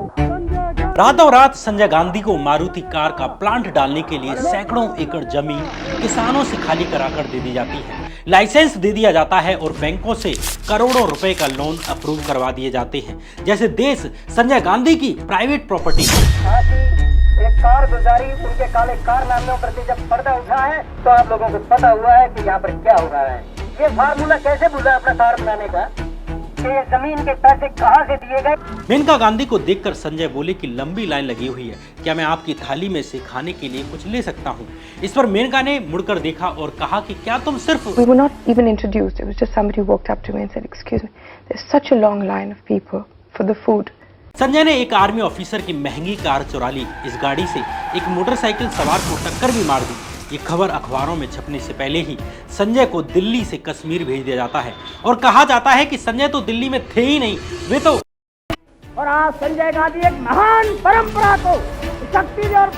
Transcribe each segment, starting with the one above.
रातों रात संजय गांधी को मारुति कार का प्लांट डालने के लिए सैकड़ों एकड़ जमीन किसानों से खाली कराकर दे दी जाती है, लाइसेंस दे दिया जाता है और बैंकों से करोड़ों रुपए का लोन अप्रूव करवा दिए जाते हैं, जैसे देश संजय गांधी की प्राइवेट प्रॉपर्टी। एक कार गुजारी, उनके काले कारनामों प्रति जब पर्दा उठा है तो आप लोगों को पता हुआ है कि यहाँ पर क्या हो रहा है। ये फार्मूला कैसे भूला अपना कार बनाने का, ये जमीन के पैसे कहाँ से दिए गए। मेनका गांधी को देखकर संजय बोले कि लंबी लाइन लगी हुई है, क्या मैं आपकी थाली में से खाने के लिए कुछ ले सकता हूँ। इस पर मेनका ने मुड़कर देखा और कहा कि क्या तुम सिर्फ We were not even introduced. It was just somebody who walked up to me and said, "Excuse me, there's such a long line of people for the food." Sanjay ने एक आर्मी ऑफिसर की महंगी कार चुरा ली। इस गाड़ी से एक motorcycle सवार को टक्कर भी मार दी। ये खबर अखबारों में छपने से पहले ही संजय को दिल्ली से कश्मीर भेज दिया जाता है और कहा जाता है कि संजय तो दिल्ली में थे ही नहीं, वे तो। और आज संजय गांधी एक महान परंपरा को शक्ति और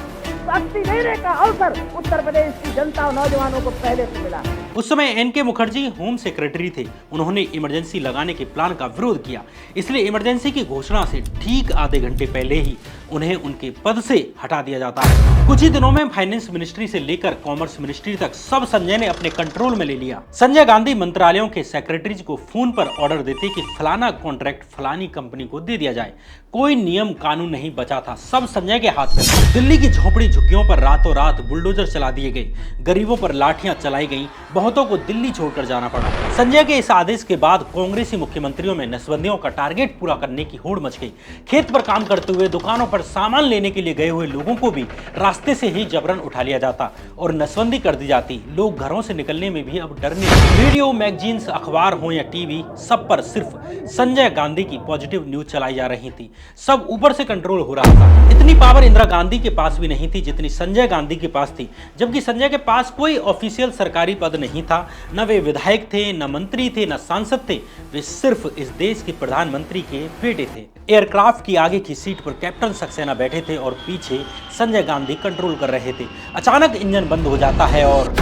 शक्ति देने का अवसर उत्तर प्रदेश की जनता और नौजवानों को पहले से मिला। उस समय एनके मुखर्जी होम सेक्रेटरी थे। उन्होंने इमरजेंसी लगाने के प्लान का विरोध किया, इसलिए इमरजेंसी की घोषणा से ठीक आधे घंटे पहले ही उन्हें उनके पद से हटा दिया जाता है। कुछ ही दिनों में फाइनेंस मिनिस्ट्री से लेकर कॉमर्स मिनिस्ट्री तक सब संजय ने अपने कंट्रोल में ले लिया। संजय गांधी मंत्रालयों के सेक्रेटरीज को फोन पर ऑर्डर देते कि फलाना कॉन्ट्रैक्ट फलानी कंपनी को दे दिया जाए। कोई नियम कानून नहीं बचा था, सब संजय के हाथ में। दिल्ली की झोपड़ी झुग्गियों पर रातों रात बुलडोजर चला दिए गए, गरीबों पर लाठियां चलाई गईं, बहुतों को दिल्ली छोड़कर जाना पड़ा। संजय के इस आदेश के बाद कांग्रेसी मुख्यमंत्रियों में नसबंदियों का टारगेट पूरा करने की होड़ मच गई। खेत पर काम करते हुए, दुकानों पर सामान लेने के लिए गए हुए लोगों को भी रास्ते से ही जबरन उठा लिया जाता और नसबंदी कर दी जाती। लोग घरों से निकलने में भी अब डरने लगे। रेडियो, मैगजीन्स, अखबार हो या टीवी, सब पर सिर्फ संजय गांधी की पॉजिटिव न्यूज चलाई जा रही थी। सब ऊपर से कंट्रोल हो रहा था। इतनी पावर इंदिरा गांधी के पास भी नहीं थी जितनी संजय गांधी के पास थी, जबकि संजय के पास कोई ऑफिशियल सरकारी पद नहीं था। न वे विधायक थे, न मंत्री थे, न सांसद थे। वे सिर्फ इस देश के प्रधानमंत्री के बेटे थे। एयरक्राफ्ट की आगे की सीट पर कैप्टन सक्सेना बैठे थे और पीछे संजय गांधी कंट्रोल कर रहे थे। अचानक इंजन बंद हो जाता है और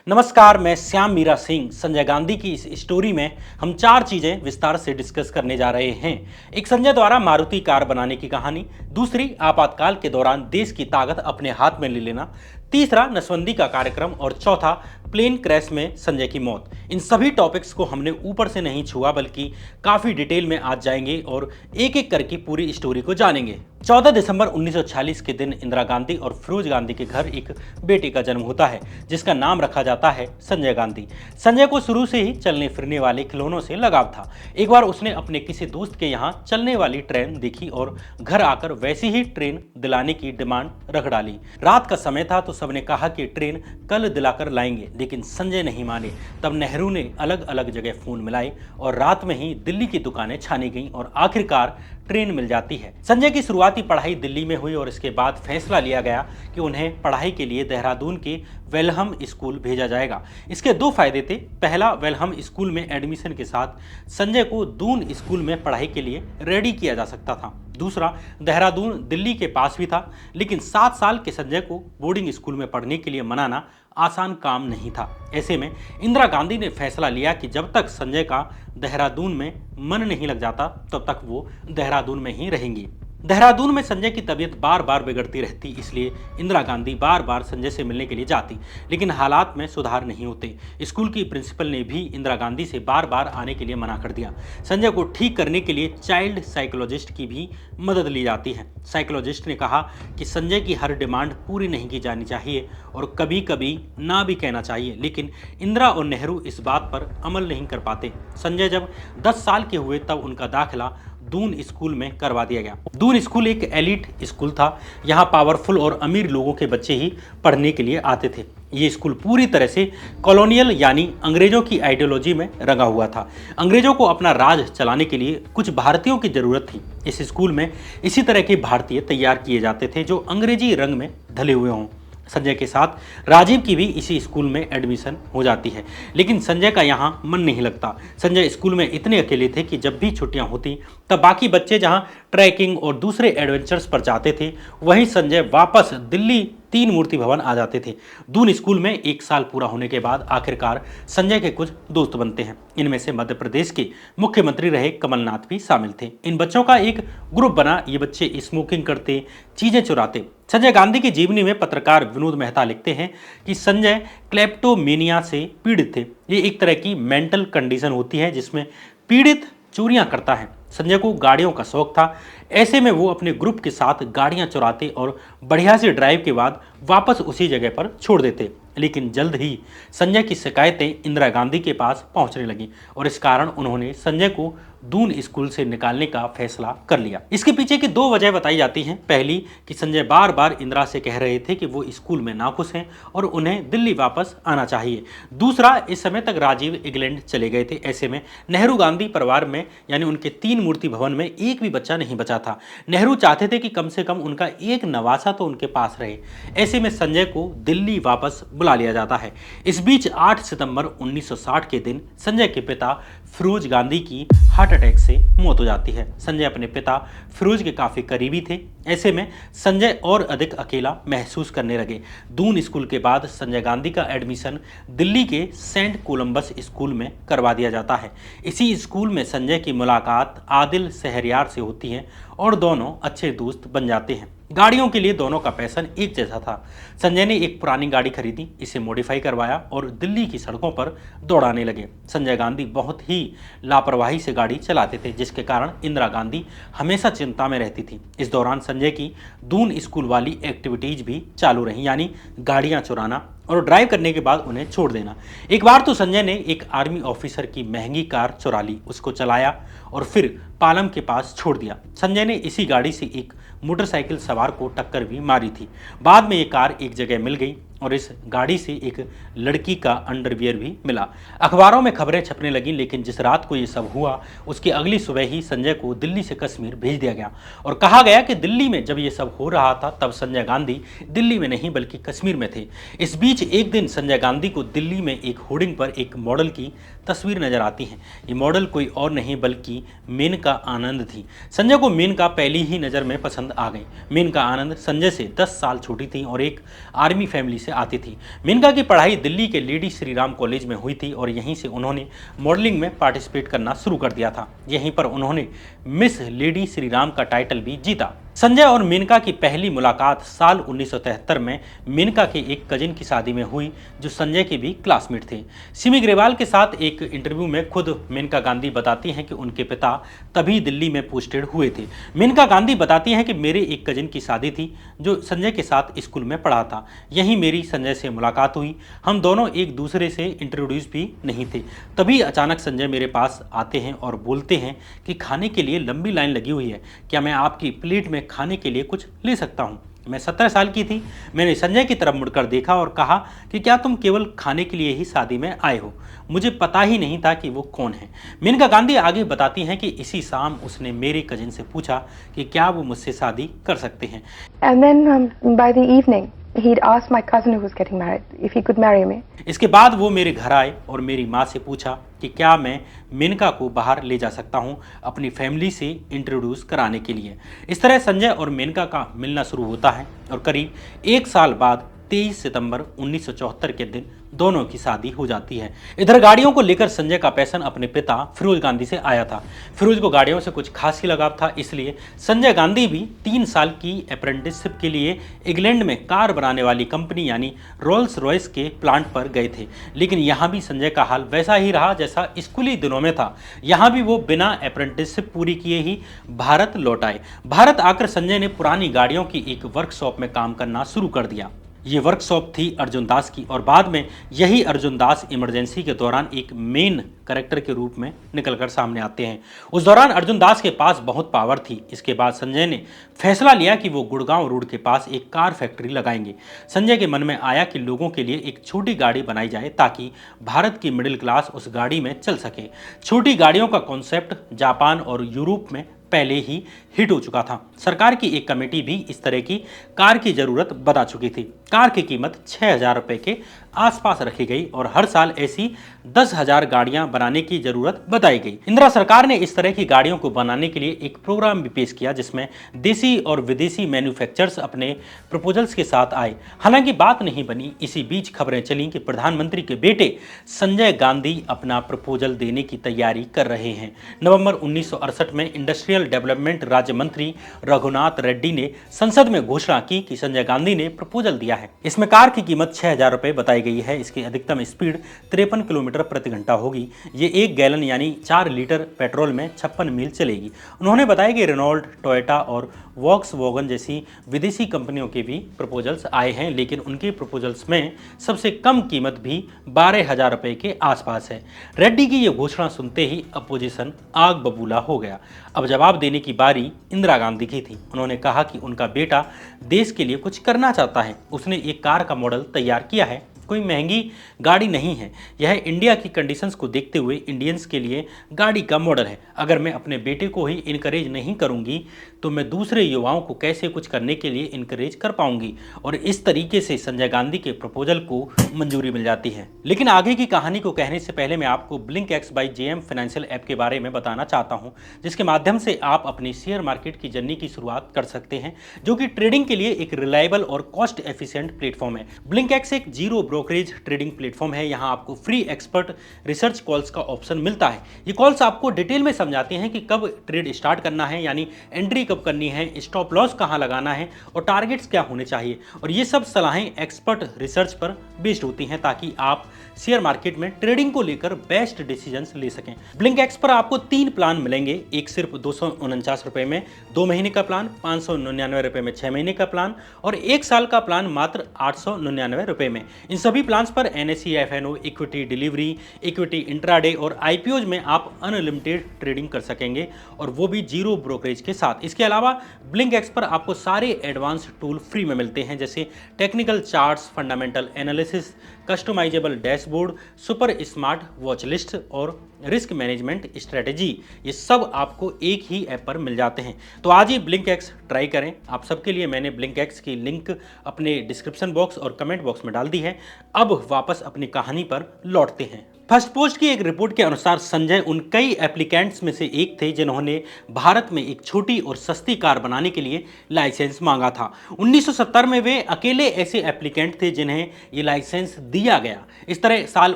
नमस्कार, मैं श्याम मीरा सिंह। संजय गांधी की इस स्टोरी में हम 4 चीजें विस्तार से डिस्कस करने जा रहे हैं। एक, संजय द्वारा मारुति कार बनाने की कहानी। दूसरी, आपातकाल के दौरान देश की ताकत अपने हाथ में ले लेना। तीसरा, नसबंदी का कार्यक्रम। और चौथा, प्लेन क्रैश में संजय की मौत। इन सभी टॉपिक्स को हमने ऊपर से नहीं छुआ, बल्कि काफ़ी डिटेल में आज जाएंगे और एक एक करके पूरी स्टोरी को जानेंगे। 14 दिसंबर 1946 के दिन इंदिरा गांधी और फिरोज गांधी के घर एक बेटे का जन्म होता है, जिसका नाम रखा जाता है संजय गांधी। संजय को शुरू से ही चलने फिरने वाले खिलौनों से लगाव था। एक बार उसने अपने किसी दोस्त के यहाँ चलने वाली ट्रेन देखी और घर आकर वैसी ही ट्रेन दिलाने की डिमांड रख डाली। रात का समय था तो सबने कहा कि ट्रेन कल दिलाकर लाएंगे, लेकिन संजय नहीं माने। तब नेहरू ने अलग अलग जगह फोन मिलाए और रात में ही दिल्ली की दुकानें छानी गईं और आखिरकार ट्रेन मिल जाती है। संजय की शुरुआती पढ़ाई दिल्ली में हुई और इसके बाद फैसला लिया गया कि उन्हें पढ़ाई के लिए देहरादून के वेलहम स्कूल भेजा जाएगा। इसके 2 फायदे थे। पहला, वेलहम स्कूल में एडमिशन के साथ संजय को दून स्कूल में पढ़ाई के लिए रेडी किया जा सकता था। दूसरा, देहरादून दिल्ली के पास भी था, लेकिन 7 साल के संजय को बोर्डिंग स्कूल में पढ़ने के लिए मनाना आसान काम नहीं था। ऐसे में इंदिरा गांधी ने फैसला लिया कि जब तक संजय का देहरादून में मन नहीं लग जाता तब तक वो देहरादून में ही रहेंगी। देहरादून में संजय की तबीयत बार बार बिगड़ती रहती, इसलिए इंदिरा गांधी बार बार संजय से मिलने के लिए जाती, लेकिन हालात में सुधार नहीं होते। स्कूल की प्रिंसिपल ने भी इंदिरा गांधी से बार बार आने के लिए मना कर दिया। संजय को ठीक करने के लिए चाइल्ड साइकोलॉजिस्ट की भी मदद ली जाती है। साइकोलॉजिस्ट ने कहा कि संजय की हर डिमांड पूरी नहीं की जानी चाहिए और कभी कभी ना भी कहना चाहिए, लेकिन इंदिरा और नेहरू इस बात पर अमल नहीं कर पाते। संजय जब 10 साल के हुए तब उनका दाखिला दून स्कूल में करवा दिया गया। दून स्कूल एक एलिट स्कूल था। यहाँ पावरफुल और अमीर लोगों के बच्चे ही पढ़ने के लिए आते थे। ये स्कूल पूरी तरह से कॉलोनियल यानी अंग्रेजों की आइडियोलॉजी में रंगा हुआ था। अंग्रेजों को अपना राज चलाने के लिए कुछ भारतीयों की जरूरत थी। इस स्कूल में इसी तरह के भारतीय तैयार किए जाते थे जो अंग्रेजी रंग में ढले हुए हों। संजय के साथ राजीव की भी इसी स्कूल में एडमिशन हो जाती है, लेकिन संजय का यहाँ मन नहीं लगता। संजय स्कूल में इतने अकेले थे कि जब भी छुट्टियाँ होती तब बाकी बच्चे जहाँ ट्रैकिंग और दूसरे एडवेंचर्स पर जाते थे, वहीं संजय वापस दिल्ली तीन मूर्ति भवन आ जाते थे। दून स्कूल में 1 साल पूरा होने के बाद आखिरकार संजय के कुछ दोस्त बनते हैं। इनमें से मध्य प्रदेश के मुख्यमंत्री रहे कमलनाथ भी शामिल थे। इन बच्चों का एक ग्रुप बना। ये बच्चे स्मोकिंग करते, चीजें चुराते। संजय गांधी की जीवनी में पत्रकार विनोद मेहता लिखते हैं कि संजय क्लेप्टोमेनिया से पीड़ित थे। ये एक तरह की मेंटल कंडीशन होती है जिसमें पीड़ित चोरियां करता है। संजय को गाड़ियों का शौक था। ऐसे में वो अपने ग्रुप के साथ गाड़ियां चुराते और बढ़िया से ड्राइव के बाद वापस उसी जगह पर छोड़ देते। लेकिन जल्द ही संजय की शिकायतें इंदिरा गांधी के पास पहुंचने लगी और इस कारण उन्होंने संजय को दून स्कूल से निकालने का फैसला कर लिया। इसके पीछे की 2 वजह बताई जाती हैं। पहली कि संजय बार बार इंदिरा से कह रहे थे कि वो स्कूल में नाखुश हैं और उन्हें दिल्ली वापस आना चाहिए। दूसरा, इस समय तक राजीव इंग्लैंड चले गए थे। ऐसे में नेहरू गांधी परिवार में यानी उनके 3 मूर्ति भवन में एक भी बच्चा नहीं बचा था। नेहरू चाहते थे कि कम से कम उनका एक नवासा तो उनके पास रहे। ऐसे में संजय को दिल्ली वापस बुला लिया जाता है। इस बीच 8 सितंबर 1960 के दिन संजय के पिता फिरोज गांधी की हार्ट अटैक से मौत हो जाती है। संजय अपने पिता फिरोज के काफ़ी करीबी थे। ऐसे में संजय और अधिक अकेला महसूस करने लगे। दून स्कूल के बाद संजय गांधी का एडमिशन दिल्ली के सेंट कोलंबस स्कूल में करवा दिया जाता है। इसी स्कूल में संजय की मुलाकात आदिल शहरयार से होती है और दोनों अच्छे दोस्त बन जाते हैं। गाड़ियों के लिए दोनों का पैशन एक जैसा था। संजय ने एक पुरानी गाड़ी खरीदी, इसे मॉडिफाई करवाया और दिल्ली की सड़कों पर दौड़ाने लगे। संजय गांधी बहुत ही लापरवाही से गाड़ी चलाते थे, जिसके कारण इंदिरा गांधी हमेशा चिंता में रहती थी। इस दौरान संजय की दून स्कूल वाली एक्टिविटीज भी चालू रही, यानी गाड़ियां चुराना और ड्राइव करने के बाद उन्हें छोड़ देना। एक बार तो संजय ने एक आर्मी ऑफिसर की महंगी कार चुरा ली, उसको चलाया और फिर पालम के पास छोड़ दिया। संजय ने इसी गाड़ी से एक मोटरसाइकिल सवार को टक्कर भी मारी थी। बाद में ये कार एक जगह मिल गई और इस गाड़ी से एक लड़की का अंडरवियर भी मिला। अखबारों में खबरें छपने लगीं, लेकिन जिस रात को ये सब हुआ उसकी अगली सुबह ही संजय को दिल्ली से कश्मीर भेज दिया गया और कहा गया कि दिल्ली में जब ये सब हो रहा था तब संजय गांधी दिल्ली में नहीं बल्कि कश्मीर में थे। इस बीच एक दिन संजय गांधी को दिल्ली में एक होर्डिंग पर एक मॉडल की तस्वीर नजर आती है। ये मॉडल कोई और नहीं बल्कि मेनका आनंद थी। संजय को मेनका पहली ही नज़र में पसंद आ गई। मेनका आनंद संजय से 10 साल छोटी थी और एक आर्मी फैमिली से आती थी। मेनका की पढ़ाई दिल्ली के लेडी श्री राम कॉलेज में हुई थी और यहीं से उन्होंने मॉडलिंग में पार्टिसिपेट करना शुरू कर दिया था। यहीं पर उन्होंने मिस लेडी श्री राम का टाइटल भी जीता। संजय और मेनका की पहली मुलाकात साल 1973 में मेनका के एक कजिन की शादी में हुई जो संजय के भी क्लासमेट थे। सिमी ग्रेवाल के साथ एक इंटरव्यू में खुद मेनका गांधी बताती हैं कि उनके पिता तभी दिल्ली में पोस्टेड हुए थे। मेनका गांधी बताती हैं कि मेरे एक कजिन की शादी थी जो संजय के साथ स्कूल में पढ़ा था। यहीं मेरी संजय से मुलाकात हुई। हम दोनों एक दूसरे से इंट्रोड्यूस भी नहीं थे। तभी अचानक संजय मेरे पास आते हैं और बोलते हैं कि खाने के लिए लंबी लाइन लगी हुई है, क्या मैं आपकी प्लेट में खाने के लिए कुछ ले सकता हूं? मैं 17 साल की थी। मैंने संजय की तरफ मुड़कर देखा और कहा कि क्या तुम केवल खाने के लिए ही शादी में आए हो? मुझे पता ही नहीं था कि वो कौन है। मेनका गांधी आगे बताती हैं कि इसी शाम उसने मेरे कजिन से पूछा कि क्या वो मुझसे शादी कर सकते हैं। And then by the evening, he'd asked my cousin who was getting married if he could marry me. इसके बाद वो मेरे घर आए और मेरी माँ से पूछा कि क्या मैं मेनका को बाहर ले जा सकता हूँ अपनी फैमिली से इंट्रोड्यूस कराने के लिए। इस तरह संजय और मेनका का मिलना शुरू होता है और करीब 1 साल बाद 23 सितंबर 1974 के दिन दोनों की शादी हो जाती है। इधर गाड़ियों को लेकर संजय का पैशन अपने पिता फिरोज गांधी से आया था। फिरोज को गाड़ियों से कुछ खास ही लगाव था, इसलिए संजय गांधी भी 3 साल की अप्रेंटिसशिप के लिए इंग्लैंड में कार बनाने वाली कंपनी यानी रोल्स रॉयस के प्लांट पर गए थे। लेकिन यहाँ भी संजय का हाल वैसा ही रहा जैसा स्कूली दिनों में था। यहाँ भी वो बिना अप्रेंटिसशिप पूरी किए ही भारत लौट आए। भारत आकर संजय ने पुरानी गाड़ियों की एक वर्कशॉप में काम करना शुरू कर दिया। ये वर्कशॉप थी अर्जुन दास की और बाद में यही अर्जुन दास इमरजेंसी के दौरान एक मेन कैरेक्टर के रूप में निकलकर सामने आते हैं। उस दौरान अर्जुन दास के पास बहुत पावर थी। इसके बाद संजय ने फैसला लिया कि वो गुड़गांव रोड के पास एक कार फैक्ट्री लगाएंगे। संजय के मन में आया कि लोगों के लिए एक छोटी गाड़ी बनाई जाए ताकि भारत की मिडिल क्लास उस गाड़ी में चल सके। छोटी गाड़ियों का कॉन्सेप्ट जापान और यूरोप में पहले ही हिट हो चुका था। सरकार की एक कमेटी भी इस तरह की कार की जरूरत बता चुकी थी। कार की कीमत 6,000 रुपये के आसपास रखी गई और हर साल ऐसी 10,000 गाड़ियां बनाने की जरूरत बताई गई। इंदिरा सरकार ने इस तरह की गाड़ियों को बनाने के लिए एक प्रोग्राम भी पेश किया जिसमें देसी और विदेशी मैन्युफैक्चरर्स अपने प्रपोजल्स के साथ आए। हालांकि बात नहीं बनी। इसी बीच खबरें चली कि प्रधानमंत्री के बेटे संजय गांधी अपना प्रपोजल देने की तैयारी कर रहे हैं। नवंबर 1968 में इंडस्ट्रियल डेवलपमेंट राज्य मंत्री रघुनाथ रेड्डी ने संसद में घोषणा की कि संजय गांधी ने प्रपोजल दिया है। इसमें कार की कीमत 6,000 रुपये बताई गई है। इसकी अधिकतम स्पीड 53 किलोमीटर प्रति घंटा होगी। ये 1 गैलन यानी 4 लीटर पेट्रोल में 56 मील चलेगी। उन्होंने बताया कि रेनॉल्ट, टोयोटा और वॉक्सवैगन जैसी विदेशी कंपनियों के भी प्रपोजल्स आए हैं, लेकिन उनके प्रपोजल्स में सबसे कम कीमत भी 12,000 रुपये के आसपास है। रेड्डी की यह घोषणा सुनते ही अपोजिशन आग बबूला हो गया। अब जवाब देने की बारी इंदिरा गांधी की थी। उन्होंने कहा कि उनका बेटा देश के लिए कुछ करना चाहता है। उसने एक कार का मॉडल तैयार किया है, कोई महंगी गाड़ी नहीं है। यह इंडिया की कंडीशंस को देखते हुए इंडियंस के लिए गाड़ी का मॉडल है। अगर मैं अपने बेटे को ही इनकरेज नहीं करूंगी तो मैं दूसरे युवाओं को कैसे कुछ करने के लिए इनकरेज कर पाऊंगी। और इस तरीके से संजय गांधी के प्रपोजल को मंजूरी मिल जाती है। लेकिन आगे की कहानी को कहने से पहले मैं आपको BlinkX by JM financial app के बारे में बताना चाहता हूं, जिसके माध्यम से आप अपनी शेयर मार्केट की जर्नी की शुरुआत कर सकते हैं, जो कि ट्रेडिंग के लिए एक रिलायबल और कॉस्ट एफिशिएंट प्लेटफॉर्म है। BlinkX एक जीरो ब्रोकरेज ट्रेडिंग प्लेटफॉर्म है। यहाँ आपको फ्री एक्सपर्ट रिसर्च कॉल्स का ऑप्शन मिलता है। ये कॉल्स आपको डिटेल में समझाते हैं कि कब ट्रेड स्टार्ट करना है, यानी एंट्री कब करनी है, स्टॉप लॉस कहाँ लगाना है और टारगेट्स क्या होने चाहिए। और ये सब सलाहें एक्सपर्ट रिसर्च पर बेस्ड होती हैं ताकि आप शेयर मार्केट में ट्रेडिंग को लेकर बेस्ट डिसीजंस ले सकें। BlinkX पर आपको 3 प्लान मिलेंगे। एक सिर्फ 249 रुपए में 2 महीने का प्लान, 599 रुपए में 6 महीने का प्लान और 1 साल का प्लान मात्र 899 रुपए में। इन सभी प्लान्स पर NSE FNO, equity delivery, equity intraday और IPOs में आप अनलिमिटेड ट्रेडिंग कर सकेंगे, और वो भी जीरो ब्रोकरेज के साथ। इसके अलावा BlinkX पर आपको सारे एडवांस टूल फ्री में मिलते हैं, जैसे technical charts, fundamental analysis, customisable dashboard, super smart watch list और रिस्क मैनेजमेंट स्ट्रेटेजी। ये सब आपको एक ही ऐप पर मिल जाते हैं। तो आज ही BlinkX ट्राई करें। आप सबके लिए मैंने BlinkX की लिंक अपने डिस्क्रिप्शन बॉक्स और कमेंट बॉक्स में डाल दी है। अब वापस अपनी कहानी पर लौटते हैं। फर्स्ट पोस्ट की एक रिपोर्ट के अनुसार संजय उन कई एप्लीकेंट्स में से एक थे जिन्होंने भारत में एक छोटी और सस्ती कार बनाने के लिए लाइसेंस मांगा था। 1970 में वे अकेले ऐसे एप्लीकेंट थे जिन्हें ये लाइसेंस दिया गया। इस तरह साल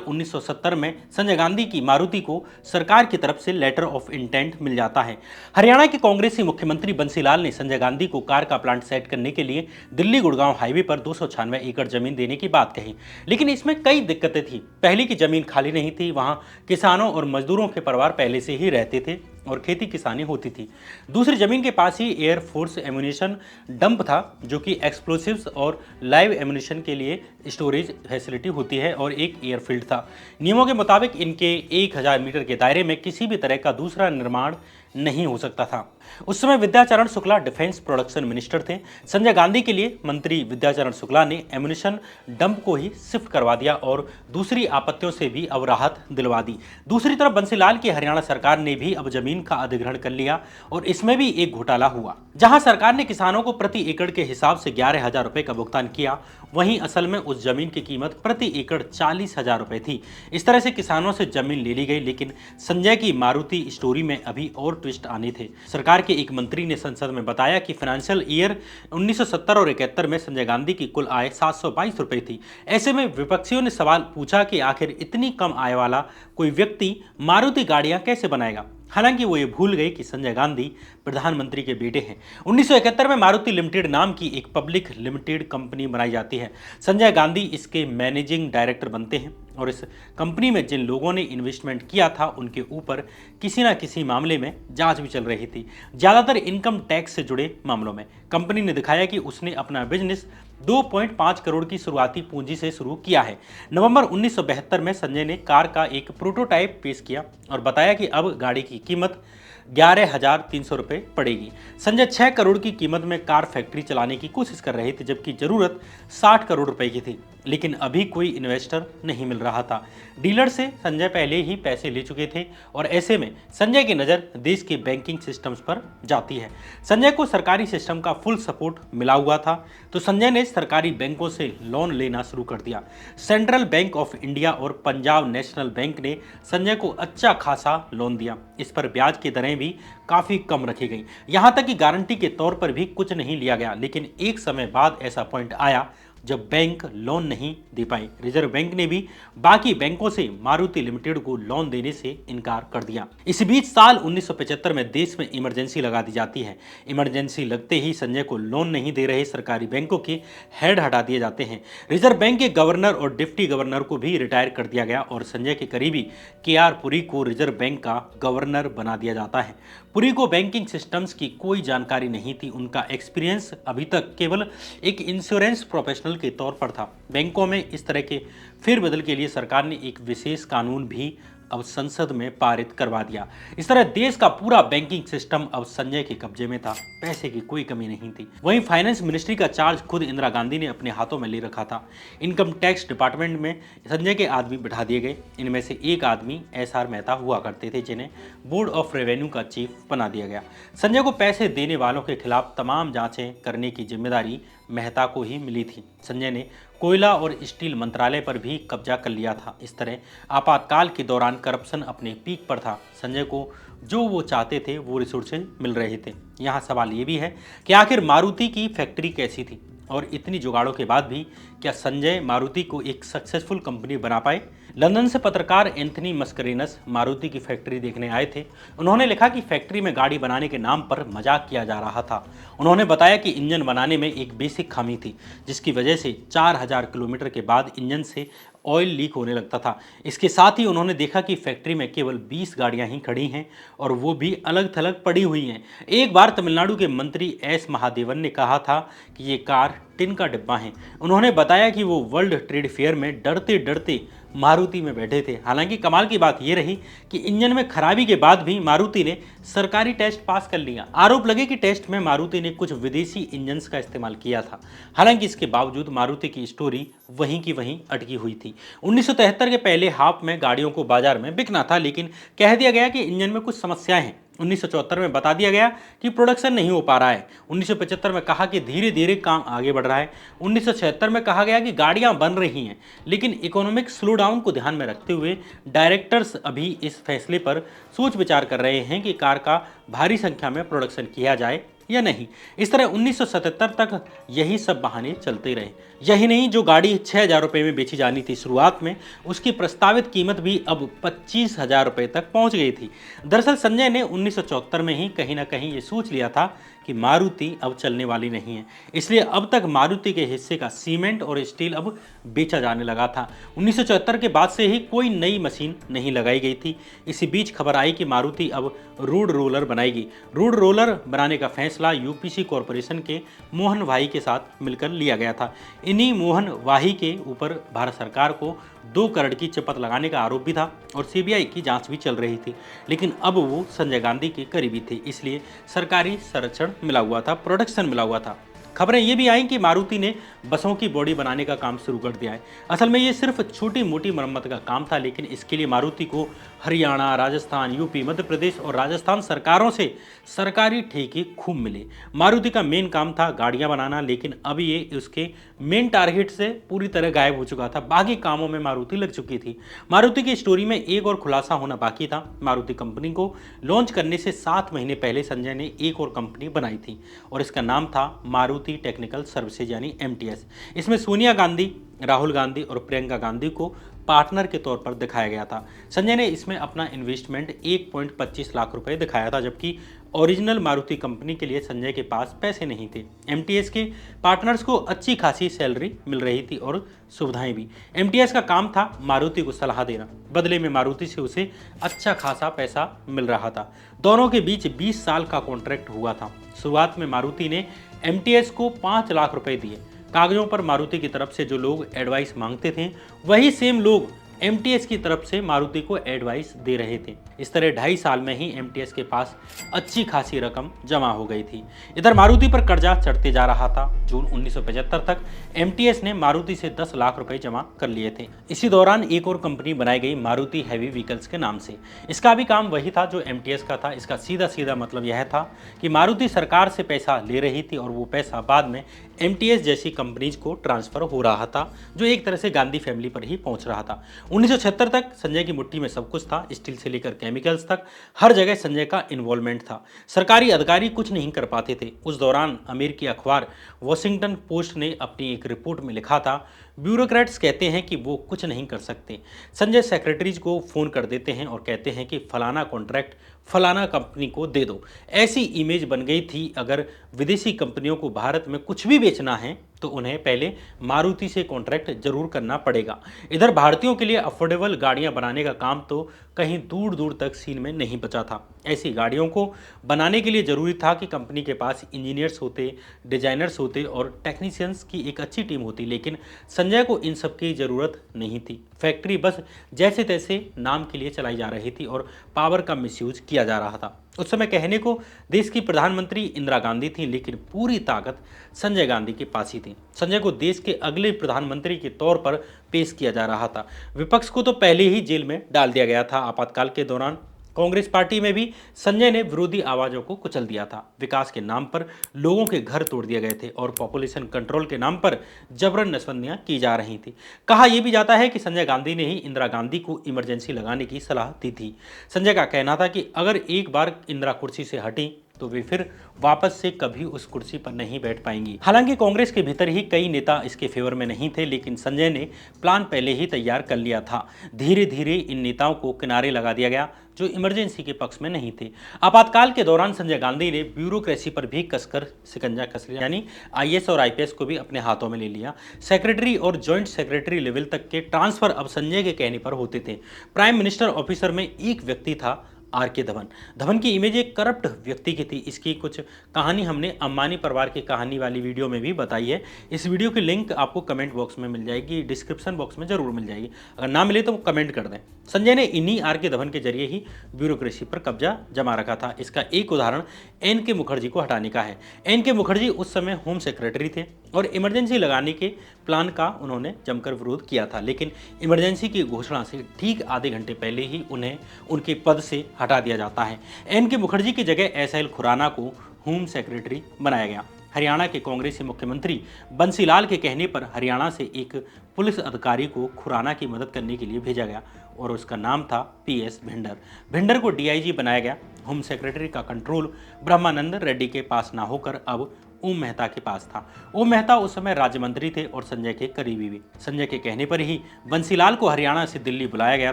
1970 में संजय गांधी की मारुति को सरकार की तरफ से लेटर ऑफ इंटेंट मिल जाता है। हरियाणा के कांग्रेसी मुख्यमंत्री बंसीलाल ने संजय गांधी को कार का प्लांट सेट करने के लिए दिल्ली गुड़गांव हाईवे पर 296 एकड़ जमीन देने की बात कही, लेकिन इसमें कई दिक्कतें थी। पहली की जमीन खाली नहीं थी, वहां किसानों और मजदूरों के परिवार पहले से ही रहते थे और खेती किसानी होती थी। दूसरी जमीन के पास ही एयर फोर्स एम्यूनिशन डंप था, जो कि एक्सप्लोसिव्स और लाइव एम्यूनिशन के लिए स्टोरेज फैसिलिटी होती है, और एक एयरफील्ड था। नियमों के मुताबिक इनके 1000 मीटर के दायरे में किसी भी तरह का दूसरा निर्माण नहीं हो सकता था। उस समय विद्याचरण शुक्ला डिफेंस प्रोडक्शन मिनिस्टर थे। संजय गांधी के लिए मंत्री विद्याचरण शुक्ला ने एम्यूनिशन डंप को ही शिफ्ट करवा दिया और दूसरी आपत्तियों से भी अब राहत दिलवा दी। दूसरी तरफ बंसीलाल की हरियाणा सरकार ने भी अब जमीन का अधिग्रहण कर लिया और इसमें भी एक घोटाला हुआ। जहां सरकार ने किसानों को प्रति एकड़ के हिसाब से 11,000 रुपए का भुगतान किया, वहीं असल में उस जमीन की कीमत प्रति एकड़ 40,000 रुपए थी। इस तरह से किसानों से जमीन ले ली गई, लेकिन संजय की मारुति स्टोरी में अभी और ट्विस्ट आने थे। सरकार के एक मंत्री ने संसद में बताया कि फाइनेंशियल ईयर 1970 और 71 में संजय गांधी की कुल आय 722 रुपए थी। ऐसे में विपक्षियों ने सवाल पूछा कि आखिर इतनी कम आय वाला कोई व्यक्ति मारुति गाड़ियां कैसे बनाएगा। हालांकि वो ये भूल गए कि संजय गांधी प्रधानमंत्री के बेटे हैं। 1971 में मारुति लिमिटेड नाम की एक पब्लिक लिमिटेड कंपनी बनाई जाती है। संजय गांधी इसके मैनेजिंग डायरेक्टर बनते हैं और इस कंपनी में जिन लोगों ने इन्वेस्टमेंट किया था उनके ऊपर किसी न किसी मामले में जांच भी चल रही थी, ज़्यादातर इनकम टैक्स से जुड़े मामलों में। कंपनी ने दिखाया कि उसने अपना बिजनेस 2.5 करोड़ की शुरुआती पूंजी से शुरू किया है। नवंबर 1972 में संजय ने कार का एक प्रोटोटाइप पेश किया और बताया कि अब गाड़ी की कीमत 11,300 रुपये पड़ेगी। संजय 6 करोड़ की कीमत में कार फैक्ट्री चलाने की कोशिश कर रहे थे, जबकि जरूरत 60 करोड़ रुपए की थी। लेकिन अभी कोई इन्वेस्टर नहीं मिल रहा था। डीलर से संजय पहले ही पैसे ले चुके थे और ऐसे में संजय की नज़र देश के बैंकिंग सिस्टम्स पर जाती है। संजय को सरकारी सिस्टम का फुल सपोर्ट मिला हुआ था, तो संजय ने सरकारी बैंकों से लोन लेना शुरू कर दिया। सेंट्रल बैंक ऑफ इंडिया और पंजाब नेशनल बैंक ने संजय को अच्छा खासा लोन दिया। इस पर ब्याज की दरें भी काफ़ी कम रखी गई, यहाँ तक कि गारंटी के तौर पर भी कुछ नहीं लिया गया। लेकिन एक समय बाद ऐसा पॉइंट आया जब बैंक लोन नहीं दे पाए। रिजर्व बैंक ने भी बाकी बैंकों से मारुति लिमिटेड को लोन देने से इनकार कर दिया। इस बीच साल 1975 में देश में इमरजेंसी लगा दी जाती है। इमरजेंसी लगते ही संजय को लोन नहीं दे रहे सरकारी बैंकों के हेड हटा दिए जाते हैं। रिजर्व बैंक के गवर्नर और डिप्टी गवर्नर को भी रिटायर कर दिया गया और संजय के करीबी KR पुरी को रिजर्व बैंक का गवर्नर बना दिया जाता है। पुरी को बैंकिंग सिस्टम्स की कोई जानकारी नहीं थी। उनका एक्सपीरियंस अभी तक केवल एक इंश्योरेंस प्रोफेशनल के तौर पर था। बैंकों में इस तरह के फेरबदल के लिए सरकार ने एक विशेष कानून भी अब संसद में पारित करवा दिया। इस तरह देश का पूरा बैंकिंग सिस्टम अब संजय के कब्जे में था। पैसे की कोई कमी नहीं थी। वहीं फाइनेंस मिनिस्ट्री का चार्ज खुद इंदिरा गांधी ने अपने हाथों में ले रखा था। इनकम टैक्स डिपार्टमेंट में संजय के आदमी बिठा दिए गए। इनमें से एक आदमी SR मेहता हुआ करते थे, जिन्हें बोर्ड ऑफ रेवेन्यू का चीफ बना दिया गया। संजय को पैसे देने वालों के खिलाफ तमाम जांचें करने की जिम्मेदारी मेहता को ही मिली थी। संजय ने कोयला और स्टील मंत्रालय पर भी कब्जा कर लिया था। इस तरह आपातकाल के दौरान करप्शन अपने पीक पर था। संजय को जो वो चाहते थे वो रिसोर्सेज मिल रहे थे। यहाँ सवाल ये भी है कि आखिर मारुति की फैक्ट्री कैसी थी और इतनी जुगाड़ों के बाद भी क्या संजय मारुति को एक सक्सेसफुल कंपनी बना पाए? लंदन से पत्रकार एंथनी मस्करेनस मारुति की फैक्ट्री देखने आए थे। उन्होंने लिखा कि फैक्ट्री में गाड़ी बनाने के नाम पर मजाक किया जा रहा था। उन्होंने बताया कि इंजन बनाने में एक बेसिक खामी थी, जिसकी वजह से 4000 किलोमीटर के बाद इंजन से ऑयल लीक होने लगता था। इसके साथ ही उन्होंने देखा कि फैक्ट्री में केवल 20 गाड़ियां ही खड़ी हैं और वो भी अलग थलग पड़ी हुई हैं। एक बार तमिलनाडु के मंत्री S महादेवन ने कहा था कि ये कार टिन का डिब्बा है। उन्होंने बताया कि वो वर्ल्ड ट्रेड फेयर में डरते डरते मारुति में बैठे थे। हालांकि कमाल की बात यह रही कि इंजन में खराबी के बाद भी मारुति ने सरकारी टेस्ट पास कर लिया। आरोप लगे कि टेस्ट में मारुति ने कुछ विदेशी इंजन्स का इस्तेमाल किया था। हालांकि इसके बावजूद मारुति की स्टोरी वहीं की वहीं अटकी हुई थी। 1973 के पहले हाफ में गाड़ियों को बाजार में बिकना था, लेकिन कह दिया गया कि इंजन में कुछ समस्याएं हैं। 1974 में बता दिया गया कि प्रोडक्शन नहीं हो पा रहा है। 1975 में कहा कि धीरे धीरे काम आगे बढ़ रहा है। 1976 में कहा गया कि गाड़ियां बन रही हैं, लेकिन इकोनॉमिक स्लो डाउन को ध्यान में रखते हुए डायरेक्टर्स अभी इस फैसले पर सोच विचार कर रहे हैं कि कार का भारी संख्या में प्रोडक्शन किया जाए या नहीं। इस तरह 1977 तक यही सब बहाने चलते रहे। यही नहीं, जो गाड़ी 6000 रुपये में बेची जानी थी शुरुआत में, उसकी प्रस्तावित कीमत भी अब 25,000 रुपये तक पहुंच गई थी। दरअसल संजय ने 1974 में ही कहीं ना कहीं ये सोच लिया था कि मारुति अब चलने वाली नहीं है, इसलिए अब तक मारुति के हिस्से का सीमेंट और स्टील अब बेचा जाने लगा था। 1974 के बाद से ही कोई नई मशीन नहीं लगाई गई थी। इसी बीच खबर आई कि मारुति अब रोड रोलर बनाएगी। रोड रोलर बनाने का फैसला UPC कॉरपोरेशन के मोहन वाही के साथ मिलकर लिया गया था। इन्हीं मोहन वाही के ऊपर भारत सरकार को 2 करोड़ की चपत लगाने का आरोप भी था और CBI की जांच भी चल रही थी। लेकिन अब वो संजय गांधी के करीबी थे, इसलिए सरकारी संरक्षण मिला हुआ था, प्रोटेक्शन मिला हुआ था। खबरें ये भी आई कि मारुति ने बसों की बॉडी बनाने का काम शुरू कर दिया है। असल में ये सिर्फ छोटी मोटी मरम्मत का काम था, लेकिन इसके लिए मारुति को हरियाणा, राजस्थान, UP, मध्य प्रदेश और राजस्थान सरकारों से सरकारी ठेके खूब मिले। मारुति का मेन काम था गाड़ियां बनाना, लेकिन अब ये उसके मेन टारगेट से पूरी तरह गायब हो चुका था। बाकी कामों में मारुति लग चुकी थी। मारुति की स्टोरी में एक और खुलासा होना बाकी था। मारुति कंपनी को लॉन्च करने से 7 महीने पहले संजय ने एक और कंपनी बनाई थी और इसका नाम था मारुति टेक्निकल सर्विसेज यानी MTS। इसमें सोनिया गांधी, राहुल गांधी और प्रियंका गांधी को पार्टनर के तौर पर दिखाया गया था। संजय ने इसमें अपना इन्वेस्टमेंट 1.25 लाख रुपए दिखाया था, जबकि ओरिजिनल मारुति कंपनी के लिए संजय के पास पैसे नहीं थे। MTS के पार्टनर्स को अच्छी खासी सैलरी मिल रही थी और सुविधाएं भी। MTS का काम था मारुति को सलाह देना, बदले में मारुति से उसे अच्छा खासा पैसा मिल रहा था। दोनों के बीच 20 साल का कॉन्ट्रैक्ट हुआ था। शुरुआत में मारुति ने MTS को 5 लाख रुपए दिए। कागजों पर मारुति की तरफ से जो लोग एडवाइस मांगते थे, वही सेम लोग एमटीएस की तरफ से मारुति को एडवाइस दे रहे थे। इस तरह 2.5 साल में ही एमटीएस के पास अच्छी खासी रकम जमा हो गई थी। इधर मारुति पर कर्जा चढ़ते जा रहा था। जून 1975 तक एमटीएस ने मारुति से 10 लाख रुपए जमा कर लिए थे। इसी दौरान एक और कंपनी बनाई गई मारुति हैवी व्हीकल्स के नाम से। इसका भी काम वही था जो एमटीएस का था। इसका सीधा सीधा मतलब यह था कि मारुति सरकार से पैसा ले रही थी और वो पैसा बाद में एमटीएस जैसी कंपनीज को ट्रांसफर हो रहा था, जो एक तरह से गांधी फैमिली पर ही पहुंच रहा था। 1976 तक संजय की मुट्ठी में सब कुछ था। स्टील से लेकर केमिकल्स तक हर जगह संजय का इन्वॉल्वमेंट था। सरकारी अधिकारी कुछ नहीं कर पाते थे। उस दौरान अमेरिकी अखबार वॉशिंगटन पोस्ट ने अपनी एक रिपोर्ट में लिखा था, ब्यूरोक्रेट्स कहते हैं कि वो कुछ नहीं कर सकते। संजय सेक्रेटरीज को फ़ोन कर देते हैं और कहते हैं कि फलाना कॉन्ट्रैक्ट फलाना कंपनी को दे दो। ऐसी इमेज बन गई थी अगर विदेशी कंपनियों को भारत में कुछ भी बेचना है तो उन्हें पहले मारुति से कॉन्ट्रैक्ट जरूर करना पड़ेगा। इधर भारतीयों के लिए अफोर्डेबल गाड़ियां बनाने का काम तो कहीं दूर दूर तक सीन में नहीं बचा था। ऐसी गाड़ियों को बनाने के लिए जरूरी था कि कंपनी के पास इंजीनियर्स होते, डिजाइनर्स होते और टेक्नीशियंस की एक अच्छी टीम होती, लेकिन संजय को इन सब की ज़रूरत नहीं थी। फैक्ट्री बस जैसे तैसे नाम के लिए चलाई जा रही थी और पावर का मिसयूज किया जा रहा था। उस समय कहने को देश की प्रधानमंत्री इंदिरा गांधी थी, लेकिन पूरी ताकत संजय गांधी के पास ही थी। संजय को देश के अगले प्रधानमंत्री के तौर पर पेश किया जा रहा था। विपक्ष को तो पहले ही जेल में डाल दिया गया था। आपातकाल के दौरान कांग्रेस पार्टी में भी संजय ने विरोधी आवाजों को कुचल दिया था। विकास के नाम पर लोगों के घर तोड़ दिए गए थे और पॉपुलेशन कंट्रोल के नाम पर जबरन नसबंदियां की जा रही थी। कहा यह भी जाता है कि संजय गांधी ने ही इंदिरा गांधी को इमरजेंसी लगाने की सलाह दी थी। संजय का कहना था कि अगर एक बार इंदिरा कुर्सी से हटी तो वे फिर वापस से कभी उस कुर्सी पर नहीं बैठ पाएंगी। हालांकि कांग्रेस के भीतर ही कई नेता इसके फेवर में नहीं थे, लेकिन संजय ने प्लान पहले ही तैयार कर लिया था। धीरे धीरे इन नेताओं को किनारे लगा दिया गया जो इमरजेंसी के पक्ष में नहीं थे। आपातकाल के दौरान संजय गांधी ने ब्यूरोक्रेसी पर भी कसकर शिकंजा कस लिया, यानी आईएएस और आईपीएस को भी अपने हाथों में ले लिया। सेक्रेटरी और जॉइंट सेक्रेटरी लेवल तक के ट्रांसफर अब संजय के कहने पर होते थे। प्राइम मिनिस्टर ऑफिसर में एक व्यक्ति था, आर.के. धवन। धवन की इमेज एक करप्ट व्यक्ति की थी। इसकी कुछ कहानी हमने अंबानी परिवार की कहानी वाली वीडियो में भी बताई है। इस वीडियो की लिंक आपको कमेंट बॉक्स में मिल जाएगी, डिस्क्रिप्शन बॉक्स में जरूर मिल जाएगी। अगर ना मिले तो कमेंट कर दें। संजय ने इन्हीं आर.के. धवन के जरिए ही ब्यूरोक्रेसी पर कब्जा जमा रखा था। इसका एक उदाहरण एन.के. मुखर्जी को हटाने का है। एन.के. मुखर्जी उस समय होम सेक्रेटरी थे और इमरजेंसी लगाने के प्लान का उन्होंने जमकर विरोध किया था, लेकिन इमरजेंसी की घोषणा से ठीक आधे घंटे पहले ही उन्हें उनके पद से हटा दिया जाता है। एन.के. मुखर्जी की जगह एस.एल. खुराना को होम सेक्रेटरी बनाया गया। हरियाणा के कांग्रेसी मुख्यमंत्री बंसीलाल के कहने पर हरियाणा से एक पुलिस अधिकारी को खुराना की मदद करने के लिए भेजा गया और उसका नाम था पीएस भिंडर। भिंडर को डीआईजी बनाया गया। होम सेक्रेटरी का कंट्रोल ब्रह्मानंद रेड्डी के पास ना होकर अब ओम मेहता के पास था। ओम मेहता उस समय राज्य मंत्री थे और संजय के करीबी भी। संजय के कहने पर ही बंसीलाल को हरियाणा से दिल्ली बुलाया गया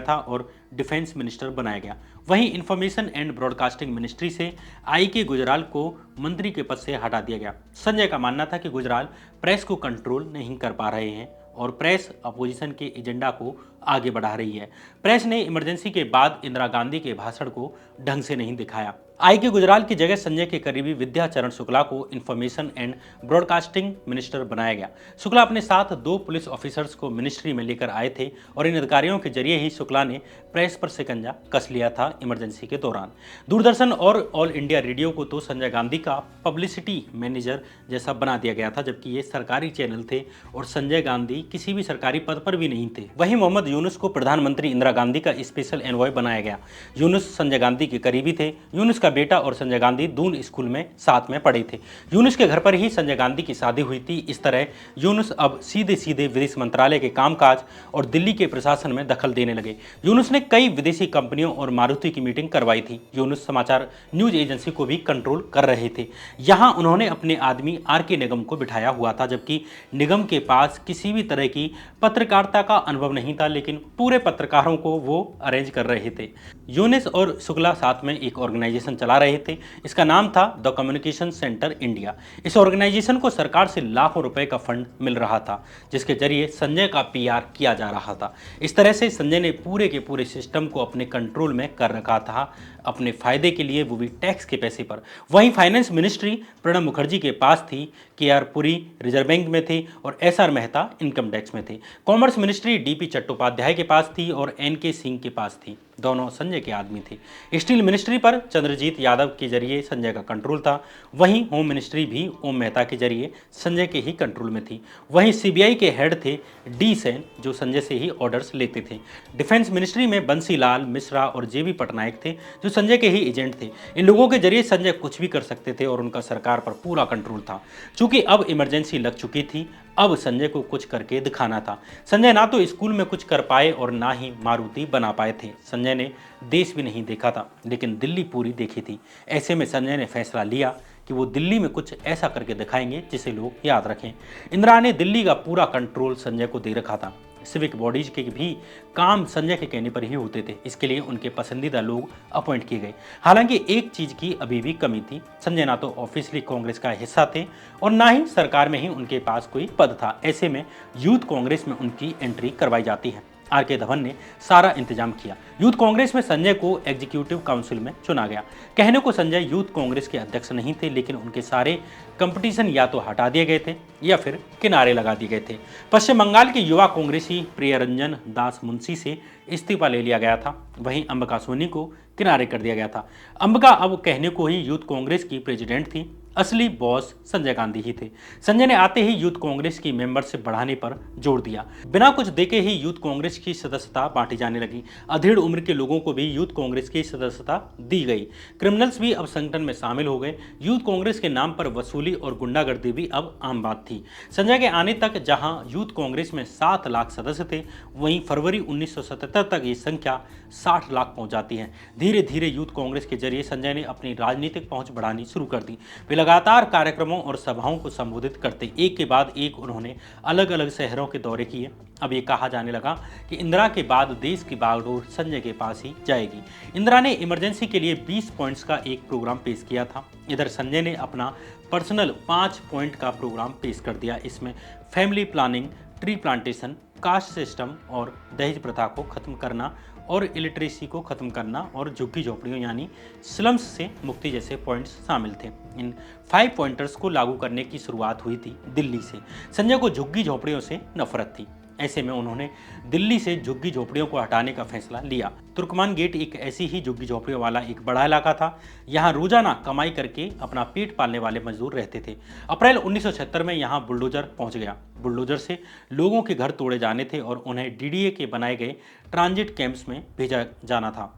था और डिफेंस मिनिस्टर बनाया गया। वहीं इंफॉर्मेशन एंड ब्रॉडकास्टिंग मिनिस्ट्री से आई.के. गुजराल को मंत्री के पद से हटा दिया गया। संजय का मानना था कि गुजराल प्रेस को कंट्रोल नहीं कर पा रहे हैं और प्रेस अपोजिशन के एजेंडा को आगे बढ़ा रही है। प्रेस ने इमरजेंसी के बाद इंदिरा गांधी के भाषण को ढंग से नहीं दिखाया। आई.के. गुजराल की जगह संजय के करीबी विद्याचरण शुक्ला को इंफॉर्मेशन एंड ब्रॉडकास्टिंग मिनिस्टर बनाया गया। शुक्ला अपने साथ 2 पुलिस ऑफिसर्स को मिनिस्ट्री में लेकर आए थे और इन अधिकारियों के जरिए ही शुक्ला ने प्रेस पर शिकंजा कस लिया था इमरजेंसी के दौरान। दूरदर्शन और ऑल इंडिया रेडियो को तो संजय गांधी का पब्लिसिटी मैनेजर जैसा बना दिया गया था, जबकि ये सरकारी चैनल थे और संजय गांधी किसी भी सरकारी पद पर भी नहीं थे। वहीं मोहम्मद यूनुस को प्रधानमंत्री इंदिरा गांधी का स्पेशल एनवॉय बनाया गया। यूनुस संजय गांधी के करीबी थे। यूनुस का बेटा और संजय गांधी दून स्कूल में साथ में पढ़े थे। यूनुस के घर पर ही संजय गांधी की शादी हुई थी। इस तरह यूनुस अब सीधे सीधे विदेश मंत्रालय के कामकाज और दिल्ली के प्रशासन में दखल देने लगे। यूनुस ने कई विदेशी कंपनियों और मारुति की मीटिंग करवाई थी। यूनुस समाचार न्यूज एजेंसी को भी कंट्रोल कर रहे थे। यहाँ उन्होंने अपने आदमी आर.के. निगम को बिठाया हुआ था, जबकि निगम के पास किसी भी तरह की पत्रकारिता का अनुभव नहीं था, लेकिन पूरे पत्रकारों को वो अरेंज कर रहे थे। यूनुस और शुक्ला साथ में एक ऑर्गेनाइजेशन संगठन चला रहे थे। इसका नाम था द कम्युनिकेशन सेंटर इंडिया। इस ऑर्गेनाइजेशन को सरकार से लाखों रुपए का फंड मिल रहा था, जिसके जरिए संजय का पीआर किया जा रहा था। इस तरह से संजय ने पूरे के पूरे सिस्टम को अपने कंट्रोल में कर रखा था, अपने फायदे के लिए, वो भी टैक्स के पैसे पर। वहीं फाइनेंस मिनिस्ट्री प्रणब मुखर्जी के पास थी, केआर पुरी रिजर्व बैंक में थे और एसआर मेहता इनकम टैक्स में थे। कॉमर्स मिनिस्ट्री डीपी चट्टोपाध्याय के पास थी और एनके सिंह के पास थी, दोनों संजय के आदमी थे। स्टील मिनिस्ट्री पर चंद्रजीत यादव के जरिए संजय का कंट्रोल था। वहीं होम मिनिस्ट्री भी ओम मेहता के जरिए संजय के ही कंट्रोल में थी। वहीं सीबीआई के हेड थे डी सेन, जो संजय से ही ऑर्डर्स लेते थे। डिफेंस मिनिस्ट्री में बंसीलाल मिश्रा और जेबी पटनायक थे, जो संजय के ही एजेंट थे। इन लोगों के जरिए संजय कुछ भी कर सकते थे और उनका सरकार पर पूरा कंट्रोल था। चूंकि अब इमरजेंसी लग चुकी थी, अब संजय को कुछ करके दिखाना था। संजय ना तो स्कूल में कुछ कर पाए और ना ही मारुति बना पाए थे। संजय ने देश भी नहीं देखा था, लेकिन दिल्ली पूरी देखी थी। ऐसे में संजय ने फैसला लिया कि वो दिल्ली में कुछ ऐसा करके दिखाएंगे जिसे लोग याद रखें। इंदिरा ने दिल्ली का पूरा कंट्रोल संजय को दे रखा था। सिविक बॉडीज के भी काम संजय के कहने पर ही होते थे। इसके लिए उनके पसंदीदा लोग अपॉइंट किए गए। हालांकि एक चीज की अभी भी कमी थी, संजय ना तो ऑफिशियली कांग्रेस का हिस्सा थे और ना ही सरकार में ही उनके पास कोई पद था। ऐसे में यूथ कांग्रेस में उनकी एंट्री करवाई जाती है। आर.के. धवन ने सारा इंतजाम किया। यूथ कांग्रेस में संजय को एग्जीक्यूटिव काउंसिल में चुना गया। कहने को संजय यूथ कांग्रेस के अध्यक्ष नहीं थे, लेकिन उनके सारे कंपटीशन या तो हटा दिए गए थे या फिर किनारे लगा दिए गए थे। पश्चिम बंगाल के युवा कांग्रेसी प्रियरंजन दास मुंशी से इस्तीफा ले लिया गया था। वहीं अंबिका सोनी को किनारे कर दिया गया था। अंबिका अब कहने को ही यूथ कांग्रेस की प्रेसिडेंट थी, असली बॉस संजय गांधी ही थे। संजय ने आते ही यूथ कांग्रेस की मेंबरशिप बढ़ाने पर जोर दिया। बिना कुछ देखे ही यूथ कांग्रेस की सदस्यता बांटी जाने लगी। अधेड़ उम्र के लोगों को भी यूथ कांग्रेस की सदस्यता दी गई। क्रिमिनल्स भी अब संगठन में शामिल हो गए। यूथ कांग्रेस के नाम पर वसूली और गुंडागर्दी भी अब आम बात थी। संजय के आने तक जहां यूथ कांग्रेस में 7 लाख सदस्य थे, वहीं फरवरी 1977 तक ये संख्या 60 लाख पहुंच जाती है। धीरे धीरे यूथ कांग्रेस के जरिए संजय ने अपनी राजनीतिक पहुंच बढ़ानी शुरू कर दी। वे लगातार कार्यक्रमों और सभाओं को संबोधित करते, एक के बाद एक उन्होंने अलग अलग शहरों के दौरे किए। अब ये कहा जाने लगा कि इंदिरा के बाद देश की बागडोर संजय के पास ही जाएगी। इंदिरा ने इमरजेंसी के लिए 20 पॉइंट्स का एक प्रोग्राम पेश किया था। इधर संजय ने अपना पर्सनल 5 पॉइंट का प्रोग्राम पेश कर दिया। इसमें family planning, tree plantation, caste system और दहेज प्रथा को खत्म करना और इलिटरेसी को खत्म करना और झुग्गी झोपड़ियों यानी स्लम्स से मुक्ति जैसे पॉइंट्स शामिल थे। इन 5 पॉइंटर्स को लागू करने की शुरुआत हुई थी दिल्ली से। संजय को झुग्गी झोपड़ियों से नफरत थी। ऐसे में उन्होंने दिल्ली से झुग्गी झोपड़ियों को हटाने का फैसला लिया। तुर्कमान गेट एक ऐसी ही झुग्गी झोपड़ियों वाला एक बड़ा इलाका था। यहाँ रोजाना कमाई करके अपना पेट पालने वाले मजदूर रहते थे। अप्रैल 1976 में यहाँ बुलडोजर पहुँच गया। बुलडोजर से लोगों के घर तोड़े जाने थे और उन्हें डीडीए के बनाए गए ट्रांजिट कैंप्स में भेजा जाना था।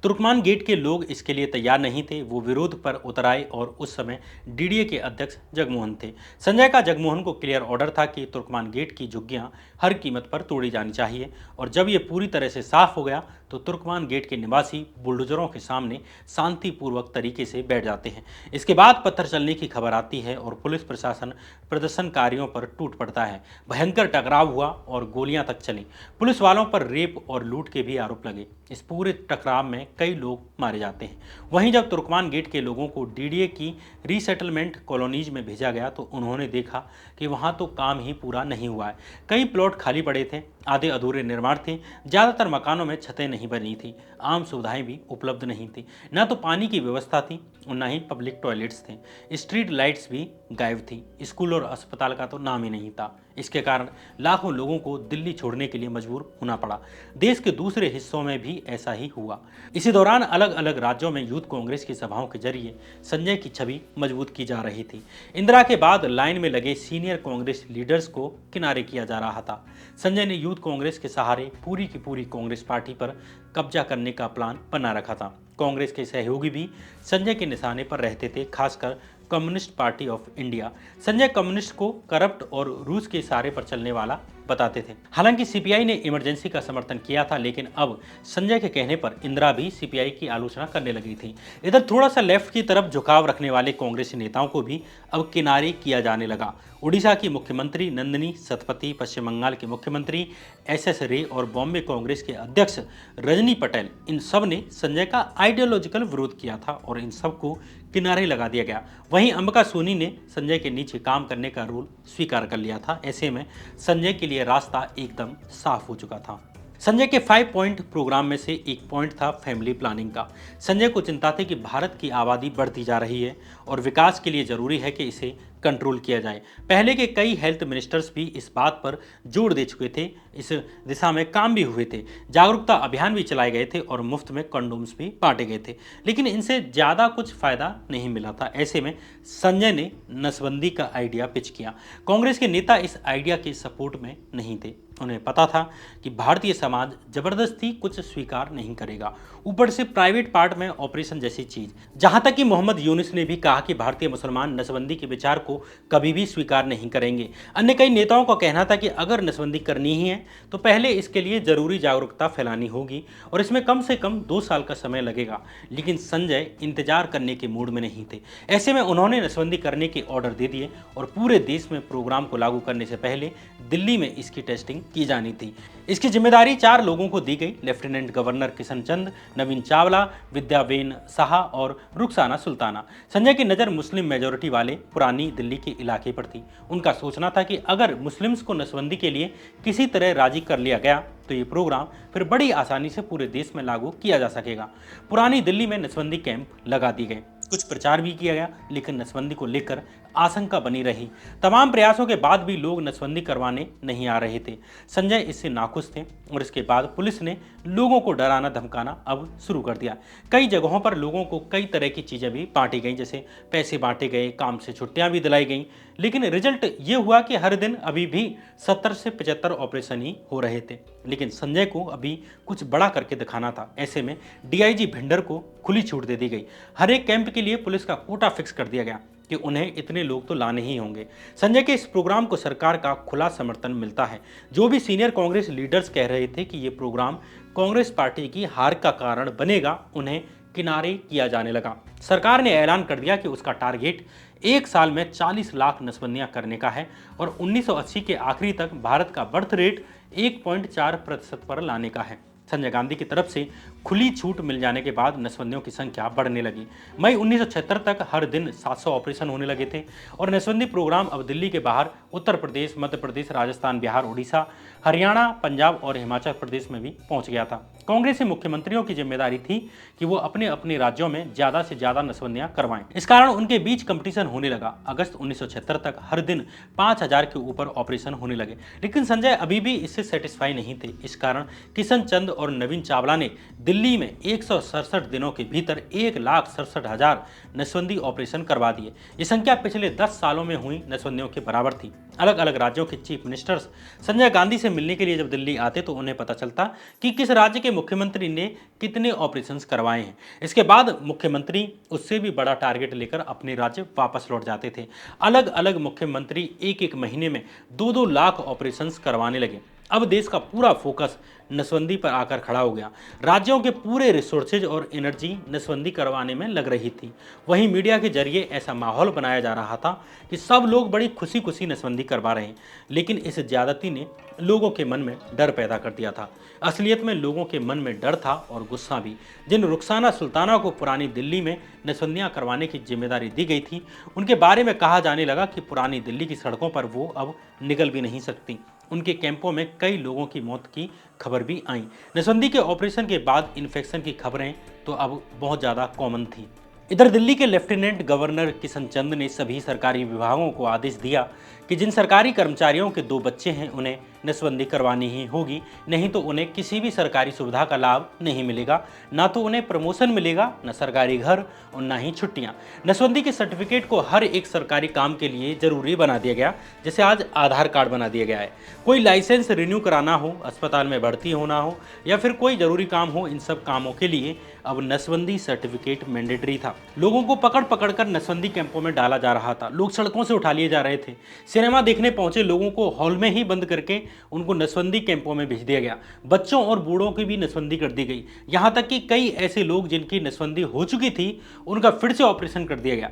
तुर्कमान गेट के लोग इसके लिए तैयार नहीं थे। वो विरोध पर उतर आए और उस समय डीडीए के अध्यक्ष जगमोहन थे। संजय का जगमोहन को क्लियर ऑर्डर था कि तुर्कमान गेट की झुग्गियां हर कीमत पर तोड़ी जानी चाहिए और जब ये पूरी तरह से साफ हो गया तो तुर्कमान गेट के निवासी बुलडोजरों के सामने शांतिपूर्वक तरीके से बैठ जाते हैं। इसके बाद पत्थर चलने की खबर आती है और पुलिस प्रशासन प्रदर्शनकारियों पर टूट पड़ता है। भयंकर टकराव हुआ और गोलियां तक चली। पुलिस वालों पर रेप और लूट के भी आरोप लगे। इस पूरे टकराव में कई लोग मारे जाते हैं। वहीं जब तुर्कमान गेट के लोगों को डीडीए की रीसेटलमेंट कॉलोनीज में भेजा गया तो उन्होंने देखा कि वहां तो काम ही पूरा नहीं हुआ है। कई प्लॉट खाली पड़े थे, आधे अधूरे निर्माण थे, ज़्यादातर मकानों में छतें नहीं बनी थी, आम सुविधाएं भी उपलब्ध नहीं थी, न तो पानी की व्यवस्था थी और न ही पब्लिक टॉयलेट्स थे। स्ट्रीट लाइट्स भी गायब थी। स्कूल और अस्पताल का तो नाम ही नहीं था। इसके कारण लाखों लोगों को दिल्ली छोड़ने के लिए मजबूर होना पड़ा। देश के दूसरे हिस्सों में भी ऐसा ही हुआ। इसी दौरान अलग अलग राज्यों में यूथ कांग्रेस की सभाओं के जरिए संजय की छवि मजबूत की जा रही थी। इंदिरा के बाद लाइन में लगे सीनियर कांग्रेस लीडर्स को किनारे किया जा रहा था। संजय ने यूथ कांग्रेस के सहारे पूरी की पूरी कांग्रेस पार्टी पर कब्जा करने का प्लान बना रखा था। कांग्रेस के सहयोगी भी संजय के निशाने पर रहते थे, खासकर communist party of India. Sanjay communist को करप्ट और रूस के इशारे पर चलने वाला बताते थे। हालांकि सीपीआई ने इमरजेंसी का समर्थन किया था, लेकिन अब संजय के कहने पर इंदिरा भी सीपीआई की आलोचना करने लगी थी। इधर थोड़ा सा लेफ्ट की तरफ झुकाव रखने वाले कांग्रेसी नेताओं को भी अब किनारे किया जाने लगा। उड़ीसा की मुख्यमंत्री नंदिनी सतपथी, पश्चिम बंगाल के मुख्यमंत्री एसएस रे और बॉम्बे कांग्रेस के अध्यक्ष रजनी पटेल, इन सब ने संजय का आइडियोलॉजिकल विरोध किया था और इन सबको किनारे लगा दिया गया। वहीं अंबिका सोनी ने संजय के नीचे काम करने का रोल स्वीकार कर लिया था। ऐसे में संजय के लिए रास्ता एकदम साफ हो चुका था। संजय के 5 पॉइंट प्रोग्राम में से एक पॉइंट था फैमिली प्लानिंग का। संजय को चिंता थी कि भारत की आबादी बढ़ती जा रही है और विकास के लिए जरूरी है कि इसे कंट्रोल किया जाए। पहले के कई हेल्थ मिनिस्टर्स भी इस बात पर जोर दे चुके थे, इस दिशा में काम भी हुए थे, जागरूकता अभियान भी चलाए गए थे और मुफ्त में कंडोम्स भी बांटे गए थे, लेकिन इनसे ज़्यादा कुछ फायदा नहीं मिला था। ऐसे में संजय ने नसबंदी का आइडिया पिच किया। कांग्रेस के नेता इस आइडिया के सपोर्ट में नहीं थे। उन्हें पता था कि भारतीय समाज जबरदस्ती कुछ स्वीकार नहीं करेगा, ऊपर से प्राइवेट पार्ट में ऑपरेशन जैसी चीज। जहां तक कि मोहम्मद यूनुस ने भी कहा कि भारतीय मुसलमान नसबंदी के विचार को कभी भी स्वीकार नहीं करेंगे। अन्य कई नेताओं का कहना था कि अगर नसबंदी करनी ही है तो पहले इसके लिए जरूरी जागरूकता फैलानी होगी और इसमें कम से कम 2 साल का समय लगेगा। लेकिन संजय इंतजार करने के मूड में नहीं थे। ऐसे में उन्होंने नसबंदी करने के ऑर्डर दे दिए और पूरे देश में प्रोग्राम को लागू करने से पहले दिल्ली में इसकी टेस्टिंग की जानी थी। इसकी जिम्मेदारी 4 लोगों को दी गई, लेफ्टिनेंट गवर्नर किशन चंद, नवीन चावला, विद्याबेन साहा और रुखसाना सुल्ताना। संजय की नज़र मुस्लिम मेजोरिटी वाले पुरानी दिल्ली के इलाके पर थी। उनका सोचना था कि अगर मुस्लिम्स को नसबंदी के लिए किसी तरह राजी कर लिया गया तो ये प्रोग्राम फिर बड़ी आसानी से पूरे देश में लागू किया जा सकेगा। पुरानी दिल्ली में नसबंदी कैंप लगा दिए गए, कुछ प्रचार भी किया गया, लेकिन नसबंदी को लेकर आशंका बनी रही। तमाम प्रयासों के बाद भी लोग नसबंदी करवाने नहीं आ रहे थे। संजय इससे नाखुश थे और इसके बाद पुलिस ने लोगों को डराना धमकाना अब शुरू कर दिया। कई जगहों पर लोगों को कई तरह की चीज़ें भी बांटी गई, जैसे पैसे बांटे गए, काम से छुट्टियां भी दिलाई गई, लेकिन रिजल्ट ये हुआ कि हर दिन अभी भी 70 से 75 ऑपरेशन ही हो रहे थे। लेकिन संजय को अभी कुछ बड़ा करके दिखाना था। ऐसे में डीआईजी भिंडर को खुली छूट दे दी गई। हर एक कैंप के लिए पुलिस का कोटा फिक्स कर दिया गया कि उन्हें इतने लोग तो लाने ही होंगे। संजय के इस प्रोग्राम को सरकार का खुला समर्थन मिलता है। जो भी सीनियर कांग्रेस लीडर्स कह रहे थे कि ये प्रोग्राम कांग्रेस पार्टी की हार का कारण बनेगा, उन्हें किनारे किया जाने लगा। सरकार ने ऐलान कर दिया कि उसका टारगेट 1 साल में 40 लाख नसबंदियां करने का है और 1980 के आखिरी तक भारत का बर्थ रेट 1.4% पर लाने का है। संजय गांधी की तरफ से खुली छूट मिल जाने के बाद नसबंदियों की संख्या बढ़ने लगी। मई 1976 तक हर दिन 700 ऑपरेशन होने लगे थे और नसबंदी प्रोग्राम अब दिल्ली के बाहर उत्तर प्रदेश, मध्य प्रदेश, राजस्थान, बिहार, उड़ीसा, हरियाणा, पंजाब और हिमाचल प्रदेश में भी पहुंच गया था। कांग्रेसी मुख्यमंत्रियों की जिम्मेदारी थी कि वो अपने अपने राज्यों में ज़्यादा से ज़्यादा नसबंदियां करवाएं। इस कारण उनके बीच कंपटीशन होने लगा। अगस्त 1976 तक हर दिन 5000 के ऊपर ऑपरेशन होने लगे, लेकिन संजय अभी भी इससे सेटिस्फाई नहीं थे। इस कारण किशन चंद और नवीन चावला ने दिल्ली में 167 दिनों के भीतर 1,67,000 नसबंदी ऑपरेशन करवा दिए। ये संख्या पिछले 10 सालों में हुई नसबंदियों के बराबर थी। अलग अलग राज्यों के चीफ मिनिस्टर्स संजय गांधी से मिलने के लिए जब दिल्ली आते तो उन्हें पता चलता कि किस राज्य के मुख्यमंत्री ने कितने ऑपरेशंस करवाए हैं। इसके बाद मुख्यमंत्री उससे भी बड़ा टारगेट लेकर अपने राज्य वापस लौट जाते थे। अलग अलग मुख्यमंत्री एक महीने में 2-2 लाख ऑपरेशंस करवाने लगे। अब देश का पूरा फोकस नसबंदी पर आकर खड़ा हो गया। राज्यों के पूरे रिसोर्सेज और एनर्जी नसबंदी करवाने में लग रही थी। वहीं मीडिया के जरिए ऐसा माहौल बनाया जा रहा था कि सब लोग बड़ी खुशी खुशी नसबंदी करवा रहे हैं, लेकिन इस ज्यादती ने लोगों के मन में डर पैदा कर दिया था। असलियत में लोगों के मन में डर था और गुस्सा भी। जिन रुखसाना सुल्ताना को पुरानी दिल्ली में नसबंदियां करवाने की जिम्मेदारी दी गई थी, उनके बारे में कहा जाने लगा कि पुरानी दिल्ली की सड़कों पर वो अब निकल भी नहीं सकती। उनके कैंपों में कई लोगों की मौत की खबर भी आई। नसबंदी के ऑपरेशन के बाद इन्फेक्शन की खबरें तो अब बहुत ज़्यादा कॉमन थी। इधर दिल्ली के लेफ्टिनेंट गवर्नर किशन चंद ने सभी सरकारी विभागों को आदेश दिया कि जिन सरकारी कर्मचारियों के 2 बच्चे हैं उन्हें नसबंदी करवानी ही होगी, नहीं तो उन्हें किसी भी सरकारी सुविधा का लाभ नहीं मिलेगा। ना तो उन्हें प्रमोशन मिलेगा, न सरकारी घर और ना ही छुट्टियां। नसबंदी के सर्टिफिकेट को हर एक सरकारी काम के लिए जरूरी बना दिया गया, जैसे आज आधार कार्ड बना दिया गया है। कोई लाइसेंस रिन्यू कराना हो, अस्पताल में भर्ती होना हो या फिर कोई जरूरी काम हो, इन सब कामों के लिए अब नसबंदी सर्टिफिकेट मैंडेटरी था। लोगों को पकड़ पकड़ कर नसबंदी कैंपों में डाला जा रहा था। लोग सड़कों से उठा लिए जा रहे थे। सिनेमा देखने पहुंचे लोगों को हॉल में ही बंद करके उनको नसबंदी कैंपों में भेज दिया गया। बच्चों और बूढ़ों की भी नसबंदी कर दी गई। यहाँ तक कि कई ऐसे लोग जिनकी नसबंदी हो चुकी थी उनका फिर से ऑपरेशन कर दिया गया।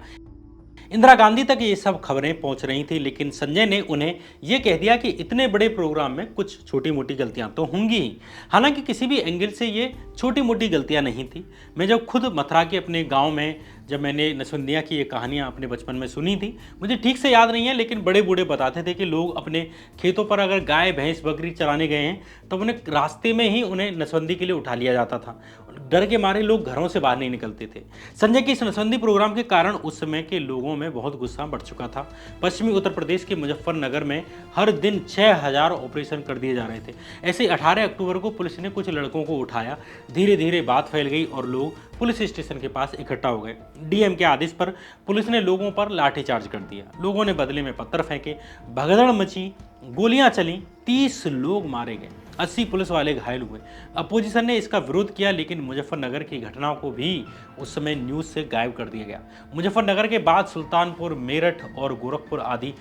इंदिरा गांधी तक ये सब खबरें पहुंच रही थी, लेकिन संजय ने उन्हें यह कह दिया कि इतने बड़े प्रोग्राम में कुछ छोटी मोटी गलतियां तो होंगी ही। हालांकि किसी भी एंगल से ये छोटी मोटी गलतियां नहीं थी। मैं जब खुद मथुरा के अपने गांव में जब मैंने नसबंदियाँ की ये कहानियाँ अपने बचपन में सुनी थी, मुझे ठीक से याद नहीं है, लेकिन बड़े बूढ़े बताते थे कि लोग अपने खेतों पर अगर गाय भैंस बकरी चराने गए हैं तो उन्हें रास्ते में ही उन्हें नसबंदी के लिए उठा लिया जाता था। डर के मारे लोग घरों से बाहर नहीं निकलते थे। संजय के इस नसबंदी प्रोग्राम के कारण उस समय के लोगों में बहुत गुस्सा बढ़ चुका था। पश्चिमी उत्तर प्रदेश के मुजफ्फरनगर में हर दिन 6000 ऑपरेशन कर दिए जा रहे थे। ऐसे 18 अक्टूबर को पुलिस ने कुछ लड़कों को उठाया। धीरे धीरे बात फैल गई और लोग पुलिस स्टेशन के पास इकट्ठा हो गए। डीएम के आदेश पर पुलिस ने लोगों पर लाठीचार्ज कर दिया। लोगों ने बदले में पत्थर फेंके, भगदड़ मची, गोलियां चली, 30 लोग मारे गए, 80 पुलिस वाले घायल हुए। अपोजिशन ने इसका विरोध किया, लेकिन मुजफ्फरनगर की घटनाओं को भी उस समय न्यूज़ से गायब कर दिया गया। मुजफ्फरनगर के बाद सुल्तानपुर, मेरठ और गोरखपुर आदि